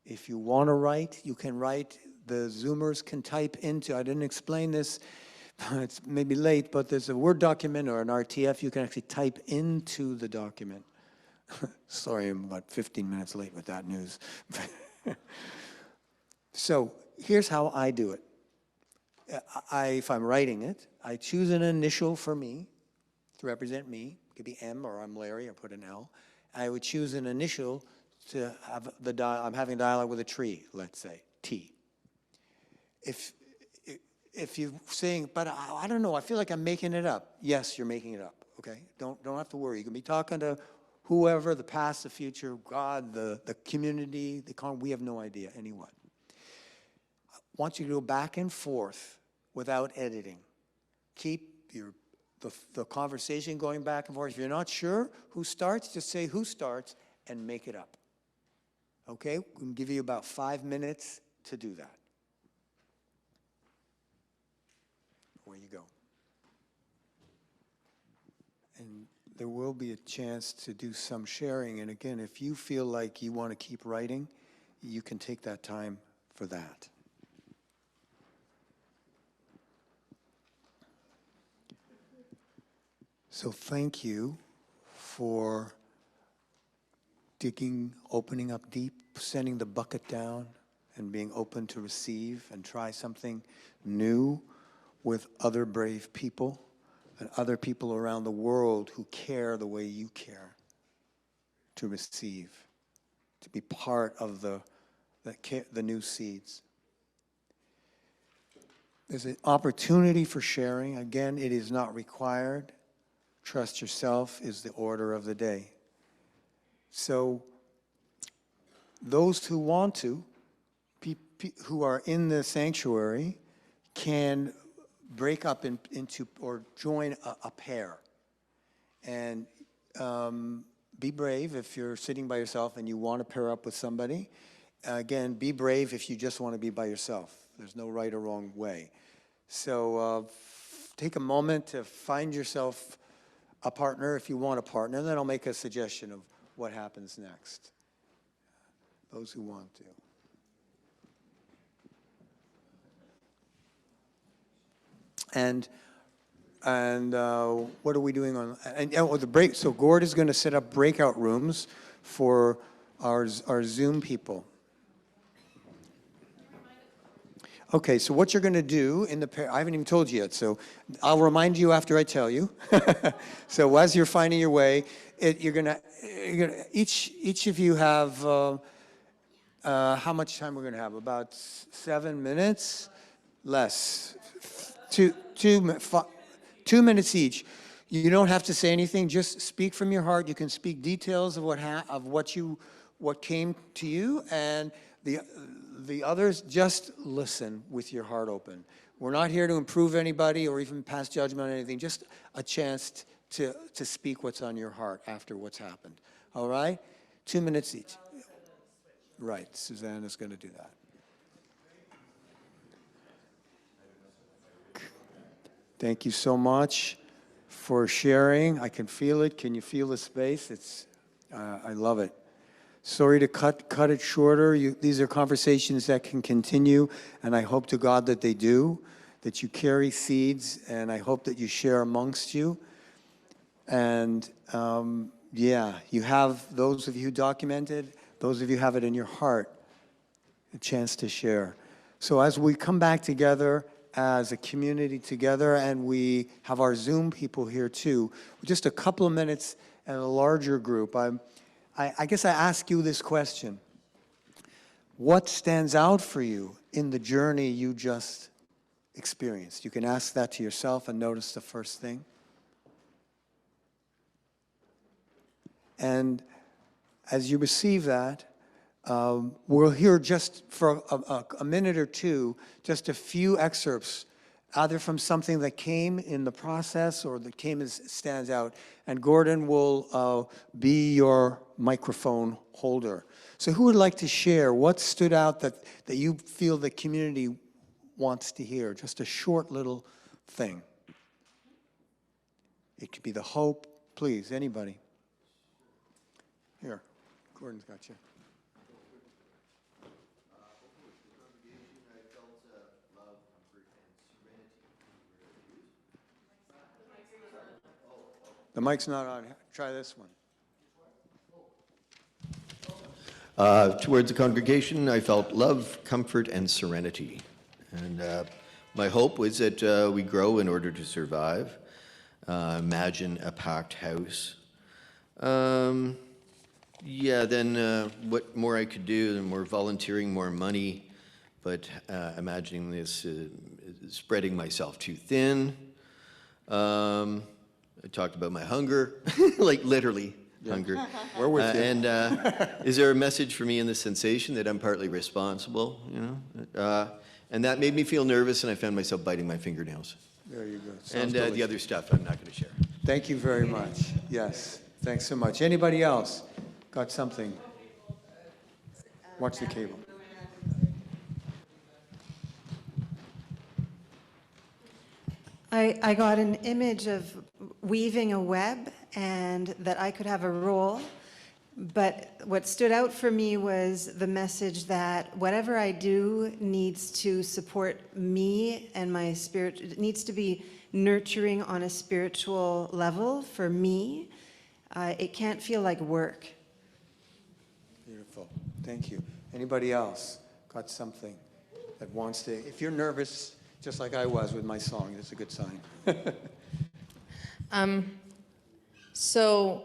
If you want to write, you can write. The Zoomers can type into, I didn't explain this, it's maybe late, but there's a Word document or an RTF you can actually type into the document. Sorry, I'm about 15 minutes late with that news. So here's how I do it. If I'm writing it, I choose an initial for me to represent me. It could be M, or I'm Larry, or put an L. I would choose an initial to have I'm having a dialogue with a tree, let's say, T. If you're saying, but I don't know, I feel like I'm making it up. Yes, you're making it up, okay? Don't have to worry. You can be talking to whoever, the past, the future, God, the community, we have no idea, anyone. I want you to go back and forth without editing. Keep the conversation going back and forth. If you're not sure who starts, just say who starts and make it up. Okay? We can give you about 5 minutes to do that. Where you go. And there will be a chance to do some sharing. And again, if you feel like you want to keep writing, you can take that time for that. So thank you for digging, opening up deep, sending the bucket down, and being open to receive and try something new with other brave people and other people around the world who care the way you care, to receive, to be part of the new seeds. There's an opportunity for sharing. Again, it is not required. Trust yourself is the order of the day. So those who want to, who are in the sanctuary, can break up into or join a pair. And be brave if you're sitting by yourself and you want to pair up with somebody. Again, be brave if you just want to be by yourself. There's no right or wrong way. So take a moment to find yourself a partner if you want a partner, and then I'll make a suggestion of what happens next. Those who want to. And what are we doing on? And the break. So Gord is going to set up breakout rooms for our Zoom people. Okay, so what you're going to do in the I haven't even told you yet, so I'll remind you after I tell you. So as you're finding your way, you're gonna each of you have how much time we're going to have? About 7 minutes, less. 2 minutes each. You don't have to say anything. Just speak from your heart. You can speak details of what came to you, and the others, just listen with your heart open. We're not here to improve anybody or even pass judgment on anything. Just a chance to speak what's on your heart after what's happened. All right? 2 minutes each. Right. Suzanne is going to do that. Thank you so much for sharing. I can feel it. Can you feel the space? I love it. Sorry to cut it shorter. These are conversations that can continue, and I hope to God that they do, that you carry seeds, and I hope that you share amongst you. And yeah, you have, those of you who documented, those of you who have it in your heart, a chance to share. So as we come back together as a community together, and we have our Zoom people here too, just a couple of minutes and a larger group, I guess I ask you this question. What stands out for you in the journey you just experienced? You can ask that to yourself and notice the first thing. And as you receive that, we'll hear just for a minute or two, just a few excerpts, either from something that came in the process or that came as stands out. And Gordon will be your microphone holder. So who would like to share what stood out that you feel the community wants to hear? Just a short little thing. It could be the hope. Please, anybody. Here, Gordon's got you. The mic's not on. Try this one. Towards the congregation, I felt love, comfort, and serenity. And my hope was that we grow in order to survive. Imagine a packed house. Yeah, then what more I could do, and more volunteering, more money, but imagining this spreading myself too thin. I talked about my hunger, like literally hunger. We're with you. And is there a message for me in the sensation that I'm partly responsible, you know? And that made me feel nervous, and I found myself biting my fingernails. There you go. Sounds And delicious. the other stuff I'm not going to share. Thank you very much. Yes, thanks so much. Anybody else got something? Watch the cable. I got an image of weaving a web and that I could have a role. But what stood out for me was the message that whatever I do needs to support me and my spirit. It needs to be nurturing on a spiritual level for me. It can't feel like work. Beautiful. Thank you. Anybody else got something that wants to? If you're nervous, just like I was with my song, that's a good sign. So,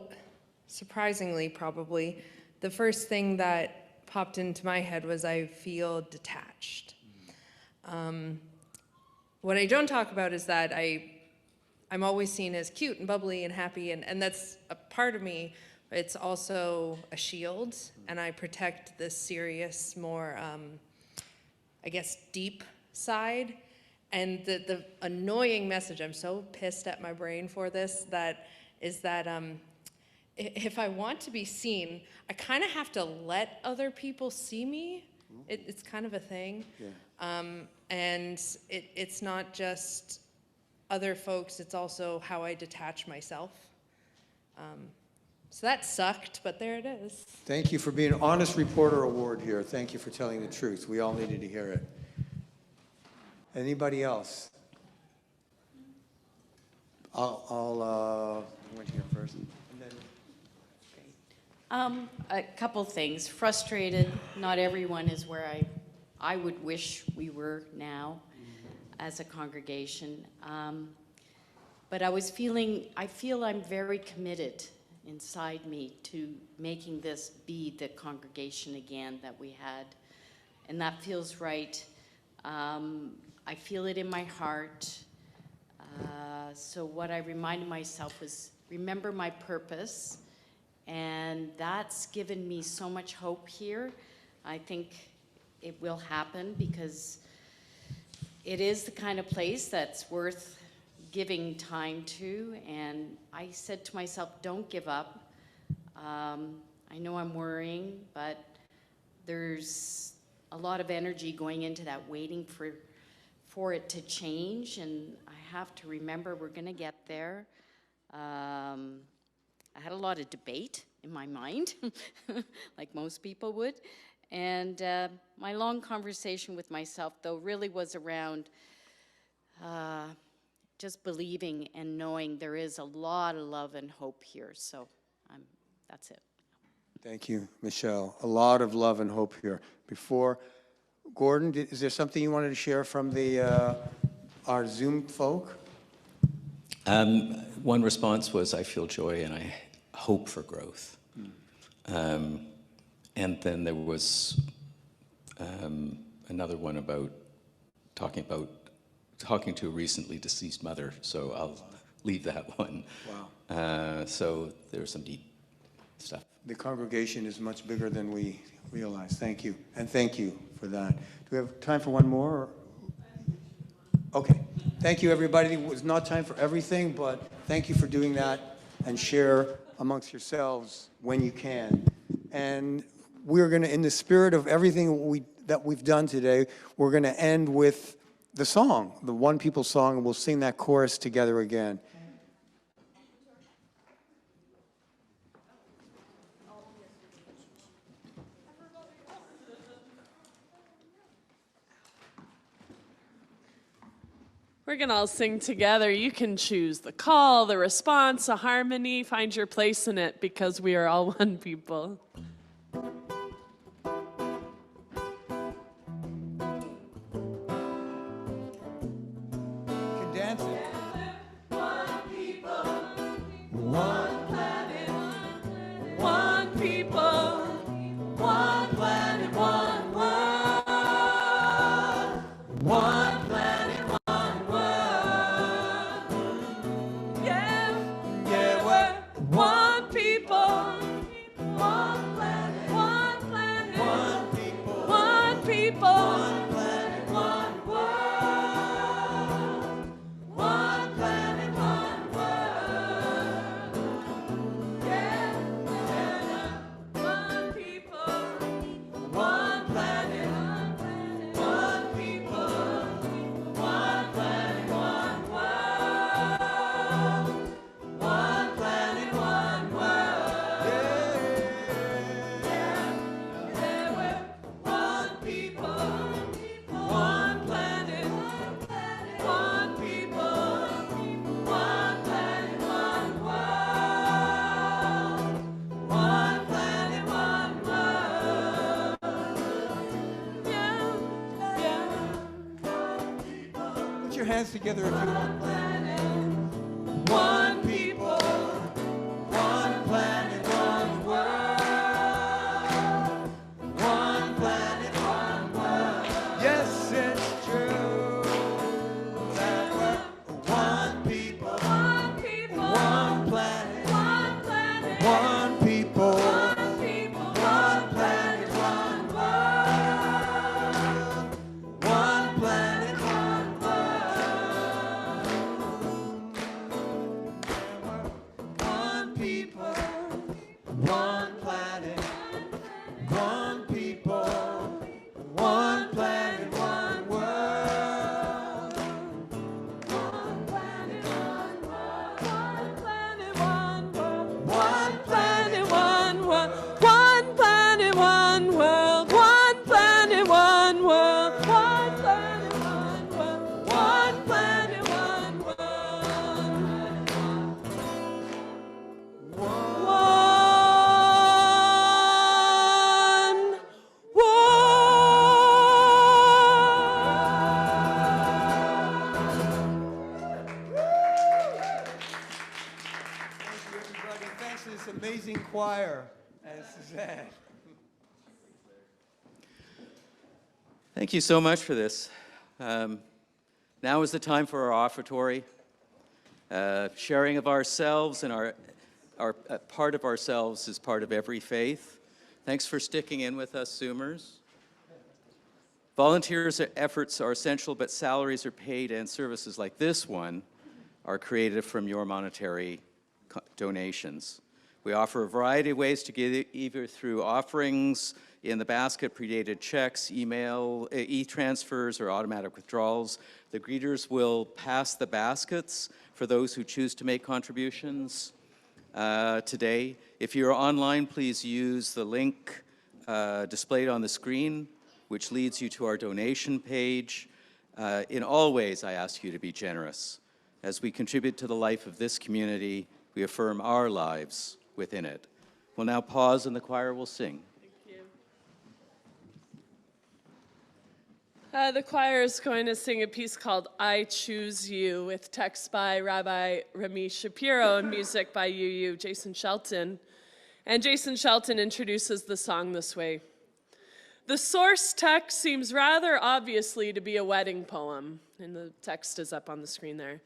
surprisingly, probably, the first thing that popped into my head was I feel detached. What I don't talk about is that I'm always seen as cute and bubbly and happy, and that's a part of me. It's also a shield, and I protect this serious, more, I guess, deep side. And the annoying message, I'm so pissed at my brain for this, is that if I want to be seen, I kind of have to let other people see me. It's kind of a thing. Yeah. And it's not just other folks, it's also how I detach myself. So that sucked, but there it is. Thank you for being an Honest Reporter Award here. Thank you for telling the truth. We all needed to hear it. Anybody else? I went here first. And then... A couple things. Frustrated. Not everyone is where I would wish we were now as a congregation. But I feel I'm very committed inside me to making this be the congregation again that we had. And that feels right. I feel it in my heart. So what I reminded myself was, remember my purpose. And that's given me so much hope here. I think it will happen because it is the kind of place that's worth giving time to. And I said to myself, don't give up. I know I'm worrying, but there's a lot of energy going into that, waiting for it to change. And I have to remember we're going to get there. I had a lot of debate in my mind, like most people would. And my long conversation with myself, though, really was around just believing and knowing there is a lot of love and hope here. So that's it. Thank you, Michelle. A lot of love and hope here. Before, Gordon, is there something you wanted to share from our Zoom folk? One response was, I feel joy and I hope for growth. And then there was another one about talking to a recently deceased mother, so I'll leave that one. Wow. So there's some deep stuff. The congregation is much bigger than we realize. Thank you, and thank you for that. Do we have time for one more? Okay. Thank you, everybody. It was not time for everything, but thank you for doing that, and share amongst yourselves when you can. And we're going to, in the spirit of everything that we've done today, we're going to end with the song, the One People song, and we'll sing that chorus together again. We're going to all sing together. You can choose the call, the response, a harmony. Find your place in it because we are all one people. Can dance it. One people, one planet, one people, one planet, one world. One planet, one world. Yeah, yeah, we're one people, one planet, one planet, one people, one people, one planet, one world. One planet, one world. Yeah, one people, one planet, one people, one planet, one world. One planet, one world. Yeah, we're one people, one planet, one people, one planet, one world. One planet, one world. Yeah. Put your hands together if you want. One people, one planet, one world. One planet, one world. Yes, it's true that we're one people, One people, one planet, one planet, one people, one people, one planet, one world. one planet, One world. one people, one planet, one people, one planet, one world. One planet, one world. One planet, one world. One planet, one world. One planet, one world. One planet, one world. One planet, one world. One planet, one Thank you, everybody. Thanks to this amazing choir and Suzanne. Thank you so much for this. Now is the time for our offertory. Sharing of ourselves and our part of ourselves is part of every faith. Thanks for sticking in with us, Zoomers. Volunteers' efforts are essential, but salaries are paid and services like this one are created from your monetary donations. We offer a variety of ways to give, either through offerings in the basket, predated checks, email, e-transfers, or automatic withdrawals. The greeters will pass the baskets for those who choose to make contributions today. If you're online, please use the link displayed on the screen, which leads you to our donation page. In all ways, I ask you to be generous. As we contribute to the life of this community, we affirm our lives within it. We'll now pause and the choir will sing. The choir is going to sing a piece called I Choose You with text by Rabbi Rami Shapiro and music by Jason Shelton. And Jason Shelton introduces the song this way. The source text seems rather obviously to be a wedding poem, and the text is up on the screen there.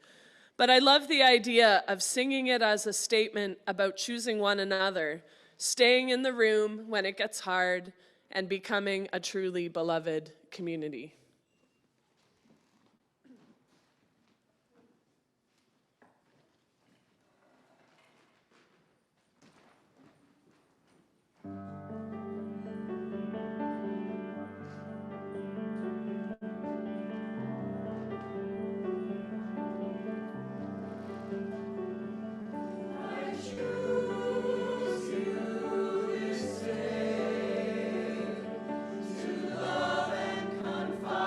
But I love the idea of singing it as a statement about choosing one another, staying in the room when it gets hard, and becoming a truly beloved community. To love and confide.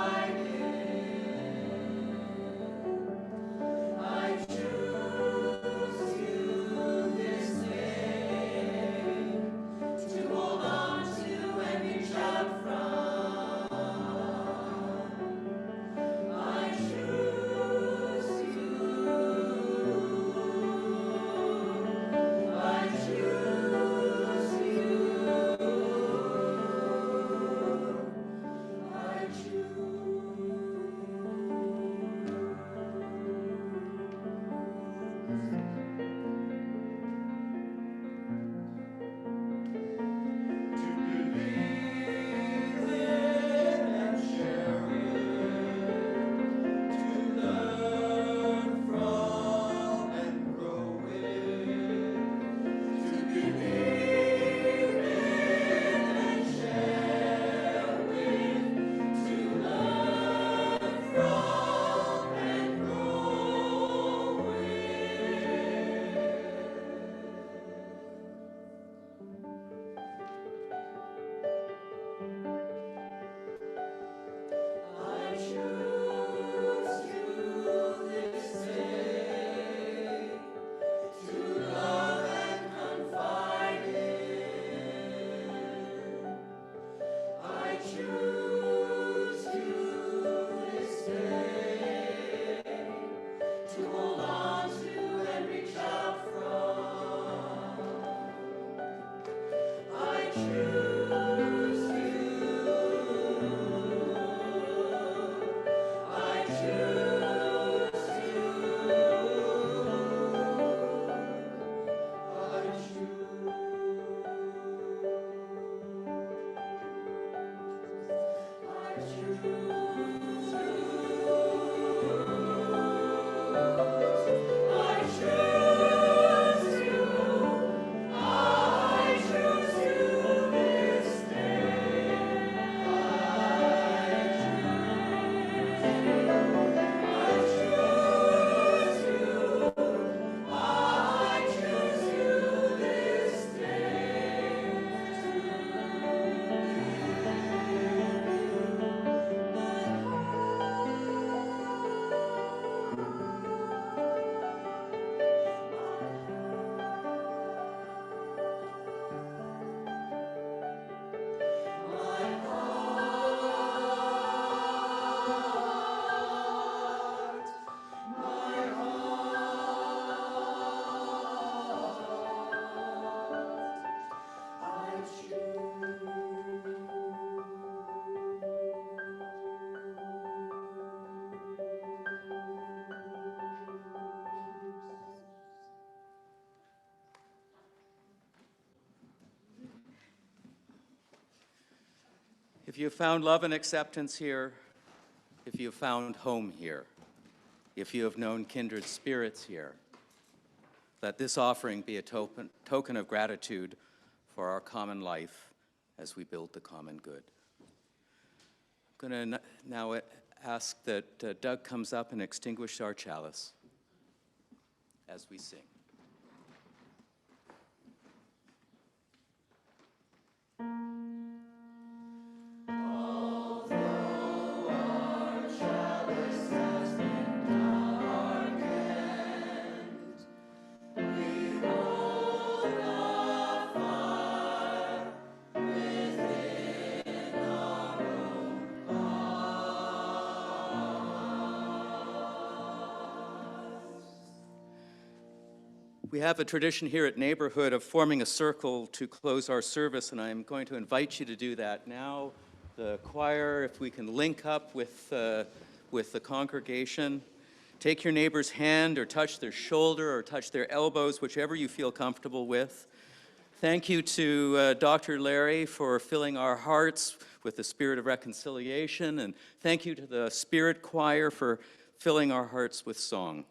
If you have found love and acceptance here, if you have found home here, if you have known kindred spirits here, let this offering be a token of gratitude for our common life as we build the common good. I'm going to now ask that Doug comes up and extinguish our chalice as we sing. We have a tradition here at Neighborhood of forming a circle to close our service, and I'm going to invite you to do that now. The choir, if we can link up with the congregation. Take your neighbor's hand or touch their shoulder or touch their elbows, whichever you feel comfortable with. Thank you to Dr. Larry for filling our hearts with the spirit of reconciliation, and thank you to the Spirit Choir for filling our hearts with song.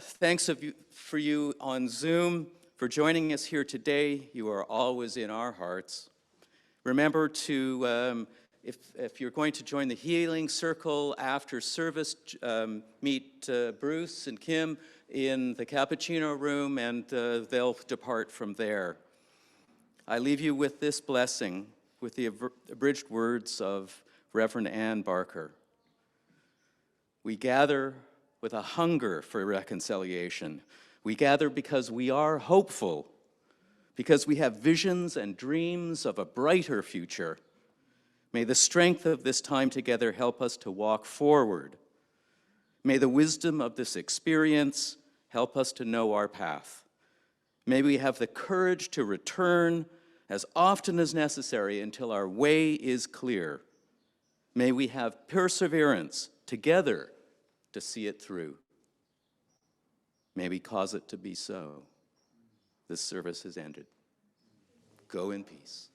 Thanks for you on Zoom for joining us here today. You are always in our hearts. Remember to, if you're going to join the Healing Circle after service, meet Bruce and Kim in the Cappuccino Room, and they'll depart from there. I leave you with this blessing, with the abridged words of Reverend Ann Barker. We gather with a hunger for reconciliation. We gather because we are hopeful, because we have visions and dreams of a brighter future. May the strength of this time together help us to walk forward. May the wisdom of this experience help us to know our path. May we have the courage to return as often as necessary until our way is clear. May we have perseverance together to see it through. May we cause it to be so. This service has ended. Go in peace.